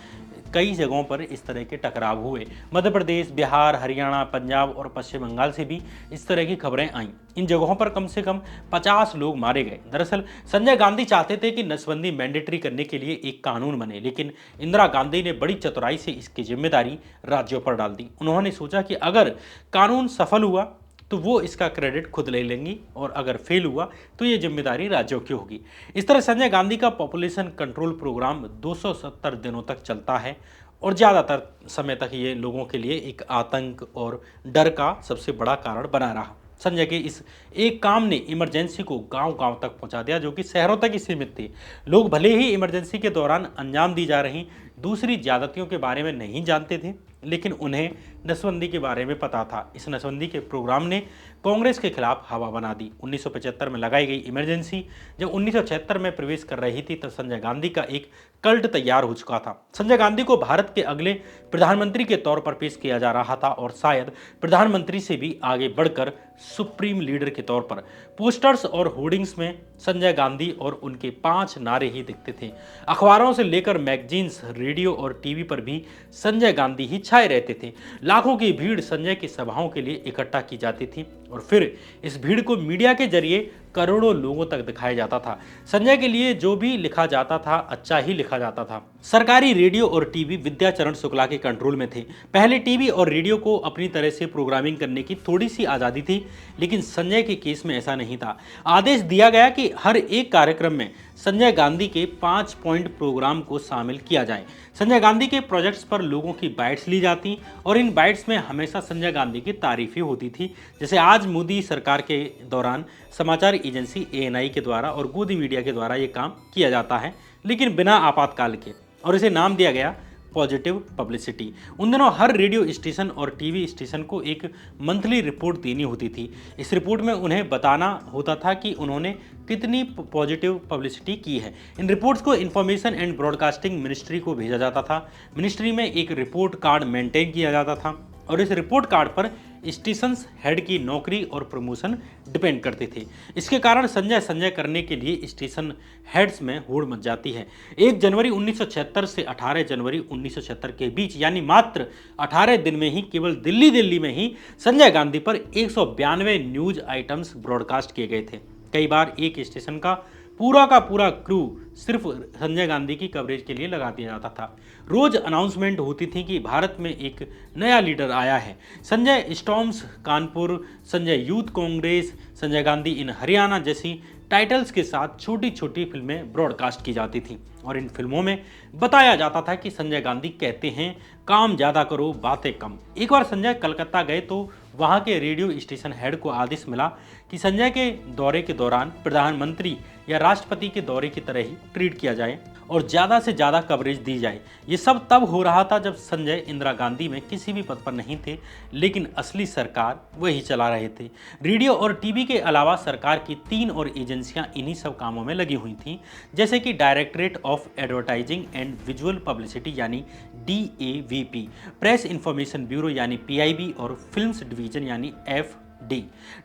कई जगहों पर इस तरह के टकराव हुए। मध्य प्रदेश, बिहार, हरियाणा, पंजाब और पश्चिम बंगाल से भी इस तरह की खबरें आईं। इन जगहों पर कम से कम 50 लोग मारे गए। दरअसल संजय गांधी चाहते थे कि नसबंदी मैंडेटरी करने के लिए एक कानून बने, लेकिन इंदिरा गांधी ने बड़ी चतुराई से इसकी जिम्मेदारी राज्यों पर डाल दी। उन्होंने सोचा कि अगर कानून सफल हुआ तो वो इसका क्रेडिट खुद ले लेंगी और अगर फेल हुआ तो ये जिम्मेदारी राज्यों की होगी। इस तरह संजय गांधी का पॉपुलेशन कंट्रोल प्रोग्राम 270 दिनों तक चलता है और ज़्यादातर समय तक ये लोगों के लिए एक आतंक और डर का सबसे बड़ा कारण बना रहा। संजय के इस एक काम ने इमरजेंसी को गांव-गांव तक पहुंचा दिया, जो कि शहरों तक ही सीमित थी। लोग भले ही इमरजेंसी के दौरान अंजाम दी जा रही दूसरी ज्यादतियों के बारे में नहीं जानते थे, लेकिन उन्हें नसबंदी के बारे में पता था। इस नसबंदी के प्रोग्राम ने कांग्रेस के खिलाफ हवा बना दी। 1975 में लगाई गई इमरजेंसी जब 1976 में प्रवेश कर रही थी, तब संजय गांधी का एक कल्ट तैयार हो चुका था। संजय गांधी को भारत के अगले प्रधानमंत्री के तौर पर पेश किया जा रहा था और शायद प्रधानमंत्री से भी आगे बढ़कर सुप्रीम लीडर के तौर पर। पोस्टर्स और होर्डिंग्स में संजय गांधी और उनके 5 नारे ही दिखते थे। अखबारों से लेकर मैगजीन्स, रेडियो और टीवी पर भी संजय गांधी ही छाए रहते थे। लाखों की भीड़ संजय की सभाओं के लिए इकट्ठा की जाती थी और फिर इस भीड़ को मीडिया के जरिए करोड़ों लोगों तक दिखाया जाता था। संजय के लिए जो भी लिखा जाता था अच्छा ही लिखा जाता था। सरकारी रेडियो और टीवी विद्याचरण शुक्ला के कंट्रोल में थे। पहले टीवी और रेडियो को अपनी तरह से प्रोग्रामिंग करने की थोड़ी सी आज़ादी थी, लेकिन संजय के केस में ऐसा नहीं था। आदेश दिया गया कि हर एक कार्यक्रम में संजय गांधी के 5 पॉइंट प्रोग्राम को शामिल किया जाए। संजय गांधी के प्रोजेक्ट्स पर लोगों की बाइट्स ली जाती और इन बाइट्स में हमेशा संजय गांधी की तारीफ ही होती थी। जैसे आज मोदी सरकार के दौरान समाचार एजेंसी ANI के द्वारा और गोदी मीडिया के द्वारा ये काम किया जाता है, लेकिन बिना आपातकाल के, और इसे नाम दिया गया पॉजिटिव पब्लिसिटी। उन दिनों हर रेडियो स्टेशन और टीवी स्टेशन को एक मंथली रिपोर्ट देनी होती थी। इस रिपोर्ट में उन्हें बताना होता था कि उन्होंने कितनी पॉजिटिव पब्लिसिटी की है। इन रिपोर्ट्स को इंफॉर्मेशन एंड ब्रॉडकास्टिंग मिनिस्ट्री को भेजा जाता था। मिनिस्ट्री में एक रिपोर्ट कार्ड मेंटेन किया जाता था और इस रिपोर्ट कार्ड पर स्टेशन हेड की नौकरी और प्रमोशन डिपेंड करते थे। इसके कारण संजय करने के लिए स्टेशन हेड्स में होड़ मच जाती है। 1 जनवरी 1976 से 18 जनवरी 1976 के बीच, यानी मात्र 18 दिन में ही केवल दिल्ली में ही संजय गांधी पर 192 न्यूज आइटम्स ब्रॉडकास्ट किए गए थे। कई बार एक स्टेशन का पूरा क्रू सिर्फ संजय गांधी की कवरेज के लिए लगा दिया जाता था। रोज अनाउंसमेंट होती थी कि भारत में एक नया लीडर आया है। संजय स्टॉर्म्स कानपुर, संजय यूथ कांग्रेस, संजय गांधी इन हरियाणा जैसी टाइटल्स के साथ छोटी छोटी फिल्में ब्रॉडकास्ट की जाती थी और इन फिल्मों में बताया जाता था कि संजय गांधी कहते हैं काम ज़्यादा करो बातें कम। एक बार संजय कलकत्ता गए तो वहाँ के रेडियो स्टेशन हेड को आदेश मिला कि संजय के दौरे के दौरान प्रधानमंत्री या राष्ट्रपति के दौरे की तरह ही ट्रीट किया जाए और ज़्यादा से ज़्यादा कवरेज दी जाए। ये सब तब हो रहा था जब संजय इंदिरा गांधी में किसी भी पद पर नहीं थे, लेकिन असली सरकार वही चला रहे थे। रेडियो और टीवी के अलावा सरकार की 3 और एजेंसियां इन्हीं सब कामों में लगी हुई थीं, जैसे कि directorate of advertising and visual publicity यानी DAVP, प्रेस इंफॉर्मेशन ब्यूरो यानी PIB और फिल्म्स डिवीजन यानी FD।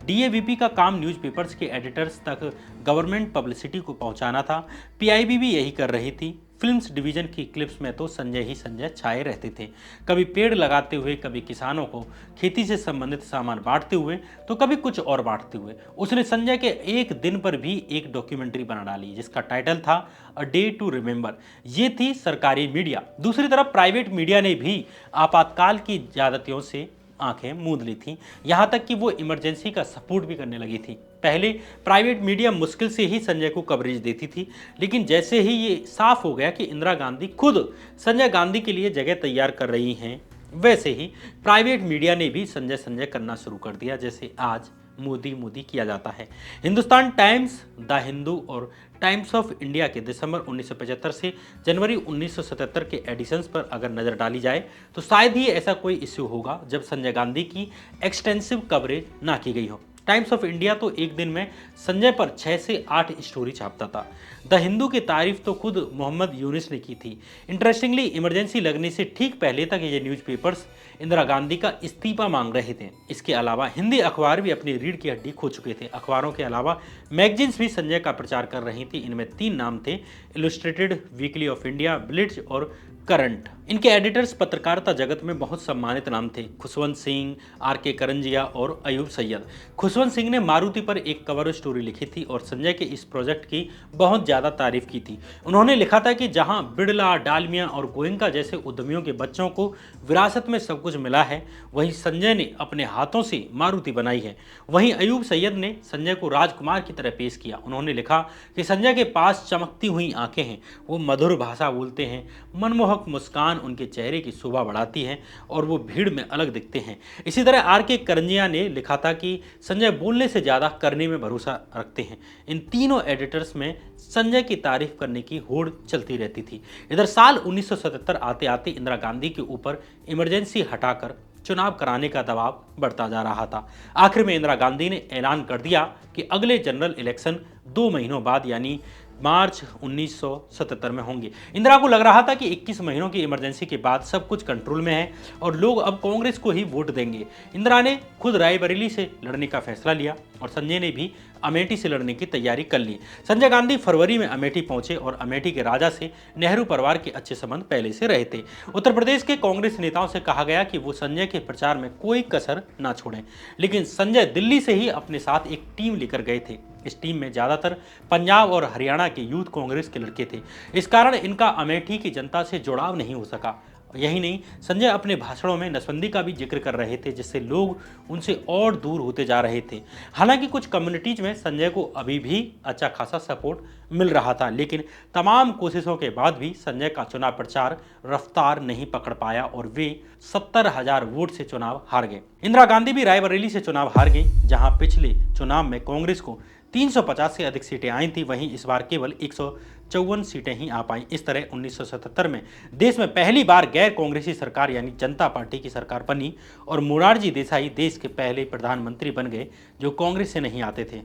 DAVP का काम न्यूज़पेपर्स के एडिटर्स तक गवर्नमेंट पब्लिसिटी को पहुंचाना था। PIB भी यही कर रही थी। फिल्म्स डिवीजन की क्लिप्स में तो संजय ही संजय छाए रहते थे। कभी पेड़ लगाते हुए, कभी किसानों को खेती से संबंधित सामान बांटते हुए, तो कभी कुछ और बांटते हुए। उसने संजय के एक दिन पर भी एक डॉक्यूमेंट्री बना डाली जिसका टाइटल था अ डे टू रिमेंबर। ये थी सरकारी मीडिया। दूसरी तरफ प्राइवेट मीडिया ने भी आपातकाल की ज्यादतियों से आंखें मूंद ली थी, यहां तक कि वो इमरजेंसी का सपोर्ट भी करने लगी थी। पहले प्राइवेट मीडिया मुश्किल से ही संजय को कवरेज देती थी, लेकिन जैसे ही ये साफ हो गया कि इंदिरा गांधी खुद संजय गांधी के लिए जगह तैयार कर रही हैं, वैसे ही प्राइवेट मीडिया ने भी संजय संजय करना शुरू कर दिया, जैसे आज मोदी मोदी किया जाता है। हिंदुस्तान टाइम्स, द हिंदू और टाइम्स ऑफ इंडिया के दिसंबर 1975 से जनवरी 1977 के एडिशंस पर अगर नज़र डाली जाए तो शायद ही ऐसा कोई इश्यू होगा जब संजय गांधी की एक्सटेंसिव कवरेज ना की गई हो। टाइम्स ऑफ इंडिया तो एक दिन में संजय पर 6 से 8 स्टोरी छापता था। द हिंदू की तारीफ तो खुद मोहम्मद यूनिस ने की थी। इंटरेस्टिंगली इमरजेंसी लगने से ठीक पहले तक ये न्यूज़पेपर्स इंदिरा गांधी का इस्तीफा मांग रहे थे। इसके अलावा हिंदी अखबार भी अपनी रीढ़ की हड्डी खो चुके थे। अखबारों के अलावा मैगजीन्स भी संजय का प्रचार कर रही थी। इनमें 3 नाम थे: illustrated, weekly off India, blitz और करंट। इनके एडिटर्स पत्रकारिता जगत में बहुत सम्मानित नाम थे: खुशवंत सिंह, आर.के. करंजिया और अयूब सैयद। खुशवंत सिंह ने मारुति पर एक कवर स्टोरी लिखी थी और संजय के इस प्रोजेक्ट की बहुत ज़्यादा तारीफ की थी। उन्होंने लिखा था कि जहां बिड़ला, डालमिया और गोयनका जैसे उद्यमियों के बच्चों को विरासत में सब कुछ मिला है, वहीं संजय ने अपने हाथों से मारुति बनाई है। वहीं अयूब सैयद ने संजय को राजकुमार की तरह पेश किया। उन्होंने लिखा कि संजय के पास चमकती हुई आंखें हैं, वो मधुर भाषा बोलते हैं, मनमोहक मुस्कान उनके चेहरे की शोभा बढ़ाती है और वो भीड़ में अलग दिखते हैं। इसी तरह आर.के. करंजिया ने लिखा था कि संजय बोलने से ज़्यादा करने में भरोसा रखते हैं। इन तीनों एडिटर्स में संजय की तारीफ करने की होड़ चलती रहती थी। इधर साल 1977 आते आते इंदिरा गांधी के ऊपर इमरजेंसी हटाकर चुनाव कराने का दबाव बढ़ता जा रहा था। आखिर में इंदिरा गांधी ने ऐलान कर दिया कि अगले जनरल इलेक्शन 2 महीनों बाद यानी मार्च 1977 में होंगे। इंदिरा को लग रहा था कि 21 महीनों की इमरजेंसी के बाद सब कुछ कंट्रोल में है और लोग अब कांग्रेस को ही वोट देंगे। इंदिरा ने खुद रायबरेली से लड़ने का फैसला लिया और संजय ने भी अमेठी से लड़ने की तैयारी कर ली। संजय गांधी फरवरी में अमेठी पहुंचे और अमेठी के राजा से नेहरू परिवार के अच्छे संबंध पहले से रहे थे। उत्तर प्रदेश के कांग्रेस नेताओं से कहा गया कि वो संजय के प्रचार में कोई कसर ना छोड़ें, लेकिन संजय दिल्ली से ही अपने साथ एक टीम लेकर गए थे। इस टीम में ज़्यादातर पंजाब और हरियाणा के यूथ कांग्रेस के लड़के थे। इस कारण इनका अमेठी की जनता से जुड़ाव नहीं हो सका। यही नहीं, संजय अपने भाषणों में नसबंदी का भी जिक्र कर रहे थे, जिससे लोग उनसे और दूर होते जा रहे थे। हालांकि कुछ कम्युनिटीज में संजय को अभी भी अच्छा खासा सपोर्ट मिल रहा था, लेकिन तमाम कोशिशों के बाद भी संजय का चुनाव प्रचार रफ्तार नहीं पकड़ पाया और वे 70,000 वोट से चुनाव हार गए। इंदिरा गांधी भी रायबरेली से चुनाव हार गई, जहां पिछले चुनाव में कांग्रेस को 350 से अधिक सीटें आई थी, वहीं इस बार केवल 154 सीटें ही आ पाईं। इस तरह 1977 में देश में पहली बार गैर कांग्रेसी सरकार यानी जनता पार्टी की सरकार बनी और मोरारजी देसाई देश के पहले प्रधानमंत्री बन गए जो कांग्रेस से नहीं आते थे।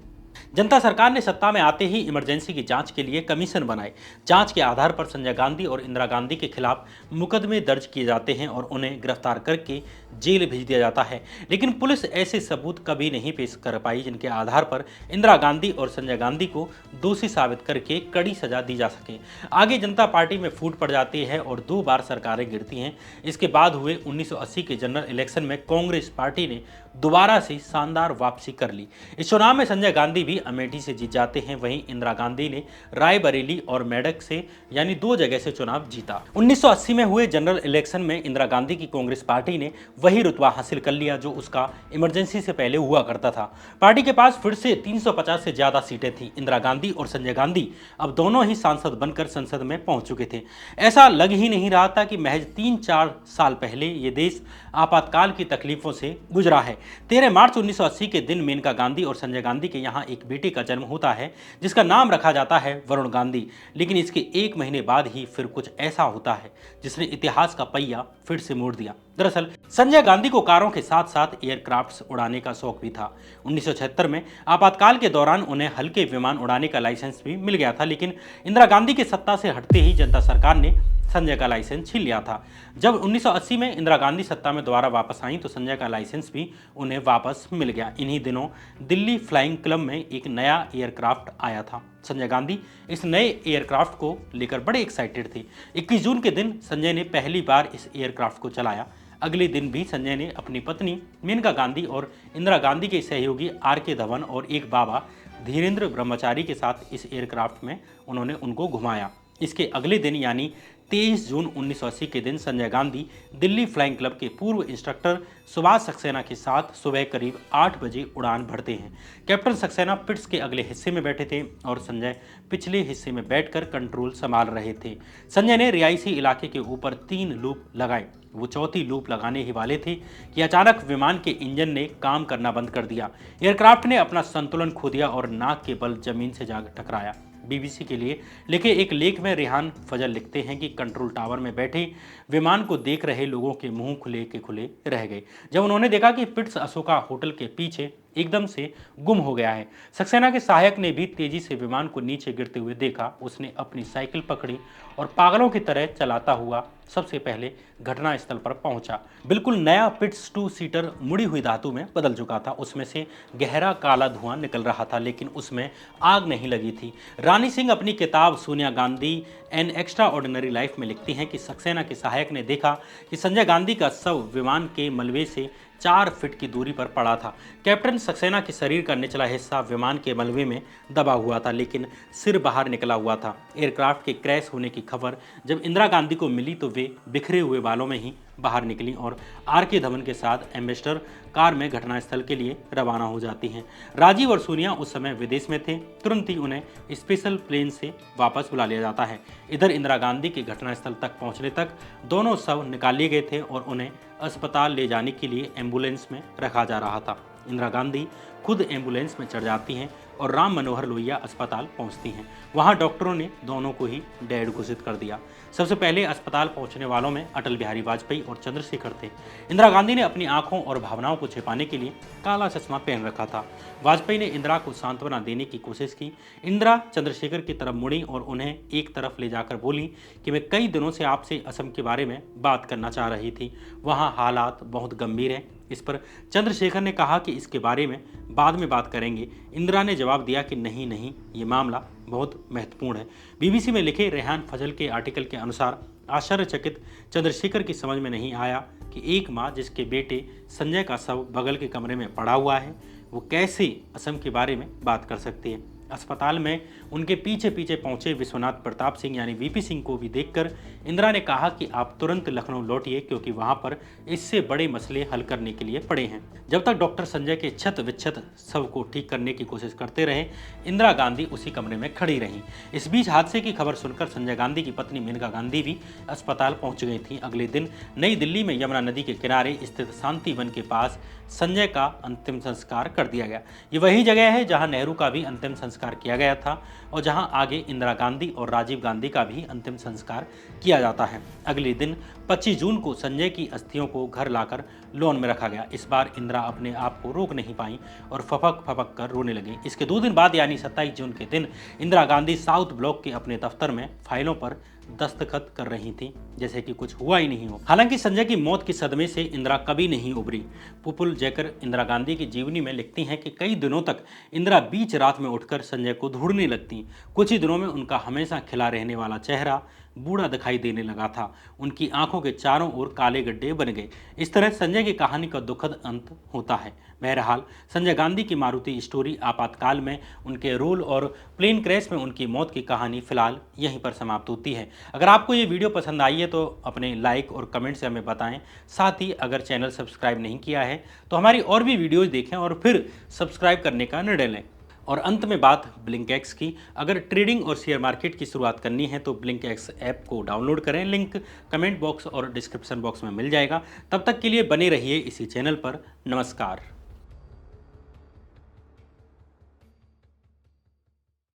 जनता सरकार ने सत्ता में आते ही इमरजेंसी की जांच के लिए कमीशन बनाए। जांच के आधार पर संजय गांधी और इंदिरा गांधी के खिलाफ मुकदमे दर्ज किए जाते हैं और उन्हें गिरफ्तार करके जेल भेज दिया जाता है, लेकिन पुलिस ऐसे सबूत कभी नहीं पेश कर पाई जिनके आधार पर इंदिरा गांधी और संजय गांधी को दोषी साबित करके कड़ी सजा दी जा सके। आगे जनता पार्टी में फूट पड़ जाती है और 2 बार सरकारें गिरती हैं। इसके बाद हुए 1980 के जनरल इलेक्शन में कांग्रेस पार्टी ने दोबारा से शानदार वापसी कर ली। इस चुनाव में संजय गांधी भी अमेठी से जीत जाते हैं, वहीं इंदिरा गांधी ने रायबरेली और मेडक से यानी 2 जगह से चुनाव जीता। 1980 में हुए जनरल इलेक्शन में इंदिरा गांधी की कांग्रेस पार्टी ने वही रुतबा हासिल कर लिया जो उसका इमरजेंसी से पहले हुआ करता था। पार्टी के पास फिर से 350 से ज्यादा सीटें थी। इंदिरा गांधी और संजय गांधी अब दोनों ही सांसद बनकर संसद में पहुंच चुके थे। ऐसा लग ही नहीं रहा था कि महज 3-4 साल पहले ये देश आपातकाल की तकलीफों से गुजरा है। 13 मार्च 1980 के दिन मेनका गांधी और संजय गांधी के यहाँ एक बेटे का जन्म होता है जिसका नाम रखा जाता है वरुण गांधी। लेकिन इसके 1 महीने बाद ही फिर कुछ ऐसा होता है जिसने इतिहास का पहिया फिर से मोड़ दिया। दरअसल संजय गांधी को कारों के साथ साथ एयरक्राफ्ट्स उड़ाने का शौक भी था। 1976 में आपातकाल के दौरान उन्हें हल्के विमान उड़ाने का लाइसेंस भी मिल गया था, लेकिन इंदिरा गांधी के सत्ता से हटते ही जनता सरकार ने संजय का लाइसेंस छीन लिया था। जब 1980 में इंदिरा गांधी सत्ता में दोबारा वापस आई तो संजय का लाइसेंस भी उन्हें वापस मिल गया। इन्हीं दिनों दिल्ली फ्लाइंग क्लब में एक नया एयरक्राफ्ट आया था। संजय गांधी इस नए एयरक्राफ्ट को लेकर बड़े एक्साइटेड थे। 21 जून के दिन संजय ने पहली बार इस एयरक्राफ्ट को चलाया। अगले दिन भी संजय ने अपनी पत्नी मेनका गांधी और इंदिरा गांधी के सहयोगी R.K. धवन और एक बाबा धीरेन्द्र ब्रह्मचारी के साथ इस एयरक्राफ्ट में उन्होंने उनको घुमाया। इसके अगले दिन यानी 23 जून 1980 के दिन संजय गांधी दिल्ली फ्लाइंग क्लब के पूर्व इंस्ट्रक्टर सुभाष सक्सेना के साथ सुबह करीब 8 बजे उड़ान भरते हैं। कैप्टन सक्सेना पिट्स के अगले हिस्से में बैठे थे और संजय पिछले हिस्से में बैठकर कंट्रोल संभाल रहे थे। संजय ने रिहायशी इलाके के ऊपर 3 लूप लगाए। वो चौथी लूप लगाने ही वाले थे कि अचानक विमान के इंजन ने काम करना बंद कर दिया। एयरक्राफ्ट ने अपना संतुलन खो दिया और नाक के बल जमीन से जा टकराया। BBC के लिए लिखे एक लेख में रेहान फजल लिखते हैं कि कंट्रोल टावर में बैठे विमान को देख रहे लोगों के मुंह खुले के खुले रह गए जब उन्होंने देखा कि पिट्स अशोका होटल के पीछे एकदम से गुम हो गया है। सक्सेना के सहायक ने भी तेजी से विमान को नीचे गिरते हुए देखा। उसने अपनी साइकिल पकड़ी और पागलों की तरह चलाता हुआ सबसे पहले घटनास्थल पर पहुंचा। बिल्कुल नया पिट्स 2 सीटर मुड़ी हुई धातु में बदल चुका था। उसमें से गहरा काला धुआं निकल रहा था लेकिन उसमें आग नहीं लगी थी। रानी सिंह अपनी किताब Sonia Gandhi an extra ordinary life में लिखती हैं कि सक्सेना के सहायक ने देखा कि संजय गांधी का शव विमान के मलबे से 4 फीट की दूरी पर पड़ा था। कैप्टन सक्सेना के शरीर का निचला हिस्सा विमान के मलबे में दबा हुआ था लेकिन सिर बाहर निकला हुआ था। एयरक्राफ्ट के क्रैश होने की खबर जब इंदिरा गांधी को मिली तो वे बिखरे हुए बालों में ही बाहर निकली और R.K. धवन के साथ एम्बेसडर कार में घटनास्थल के लिए रवाना हो जाती हैं। राजीव और सोनिया उस समय विदेश में थे। तुरंत ही उन्हें स्पेशल प्लेन से वापस बुला लिया जाता है। इधर इंदिरा गांधी के घटनास्थल तक पहुंचने तक दोनों शव निकाल लिए गए थे और उन्हें अस्पताल ले जाने के लिए एम्बुलेंस में रखा जा रहा था। इंदिरा गांधी खुद एम्बुलेंस में चढ़ जाती हैं और राम मनोहर लोहिया अस्पताल पहुंचती हैं। वहां डॉक्टरों ने दोनों को ही डेड घोषित कर दिया। सबसे पहले अस्पताल पहुंचने वालों में अटल बिहारी वाजपेयी और चंद्रशेखर थे। इंदिरा गांधी ने अपनी आंखों और भावनाओं को छिपाने के लिए काला चश्मा पहन रखा था। वाजपेयी ने इंदिरा को सांत्वना देने की कोशिश की। इंदिरा चंद्रशेखर की तरफ मुड़ी और उन्हें एक तरफ ले जाकर बोली कि मैं कई दिनों से आपसे असम के बारे में बात करना चाह रही थी। वहाँ हालात बहुत गंभीर हैं। इस पर चंद्रशेखर ने कहा कि इसके बारे में बाद में बात करेंगे। इंदिरा ने जवाब दिया कि नहीं, ये मामला बहुत महत्वपूर्ण है। BBC में लिखे रेहान फजल के आर्टिकल के अनुसार आश्चर्यचकित चंद्रशेखर की समझ में नहीं आया कि एक माँ जिसके बेटे संजय का शव बगल के कमरे में पड़ा हुआ है वो कैसे असम के बारे में बात कर सकती है। अस्पताल में उनके पीछे पीछे पहुंचे विश्वनाथ प्रताप सिंह यानी VP सिंह को भी देखकर इंदिरा ने कहा कि आप तुरंत लखनऊ लौटिए क्योंकि वहां पर इससे बड़े मसले हल करने के लिए पड़े हैं। जब तक डॉक्टर संजय के क्षत विक्षत शव को ठीक करने की कोशिश करते रहे इंदिरा गांधी उसी कमरे में खड़ी रहीं। इस बीच हादसे की खबर सुनकर संजय गांधी की पत्नी मेनका गांधी भी अस्पताल पहुंच गई थी। अगले दिन नई दिल्ली में यमुना नदी के किनारे स्थित शांति वन के पास संजय का अंतिम संस्कार कर दिया गया। ये वही जगह है जहां नेहरू का भी अंतिम संस्कार किया गया था और जहां आगे इंदिरा गांधी और राजीव गांधी का भी अंतिम संस्कार किया जाता है। अगले दिन 25 जून को संजय की अस्थियों को घर लाकर लॉन में रखा गया। इस बार इंदिरा अपने आप को रोक नहीं पाई और फपक फपक कर रोने लगी। इसके 2 दिन बाद यानी 27 जून के दिन इंदिरा गांधी साउथ ब्लॉक के अपने दफ्तर में फाइलों पर दस्तखत कर रही थी जैसे कि कुछ हुआ ही नहीं हो। हालांकि संजय की मौत के सदमे से इंदिरा कभी नहीं उभरी। पुपुल जैकर इंदिरा गांधी की जीवनी में लिखती हैं कि कई दिनों तक इंदिरा बीच रात में उठकर संजय को ढूंढने लगती। कुछ ही दिनों में उनका हमेशा खिला रहने वाला चेहरा बूढ़ा दिखाई देने लगा था। उनकी आंखों के चारों ओर काले गड्ढे बन गए। इस तरह संजय की कहानी का दुखद अंत होता है। बहरहाल संजय गांधी की मारुति स्टोरी आपातकाल में उनके रोल और प्लेन क्रैश में उनकी मौत की कहानी फिलहाल यहीं पर समाप्त होती है। अगर आपको ये वीडियो पसंद आई है तो अपने लाइक और कमेंट से हमें बताएं। साथ ही अगर चैनल सब्सक्राइब नहीं किया है तो हमारी और भी वीडियोज देखें और फिर सब्सक्राइब करने का निर्णय लें। और अंत में बात ब्लिंकएक्स की। अगर ट्रेडिंग और शेयर मार्केट की शुरुआत करनी है तो ब्लिंकएक्स ऐप को डाउनलोड करें। लिंक कमेंट बॉक्स और डिस्क्रिप्शन बॉक्स में मिल जाएगा। तब तक के लिए बने रहिए इसी चैनल पर। नमस्कार।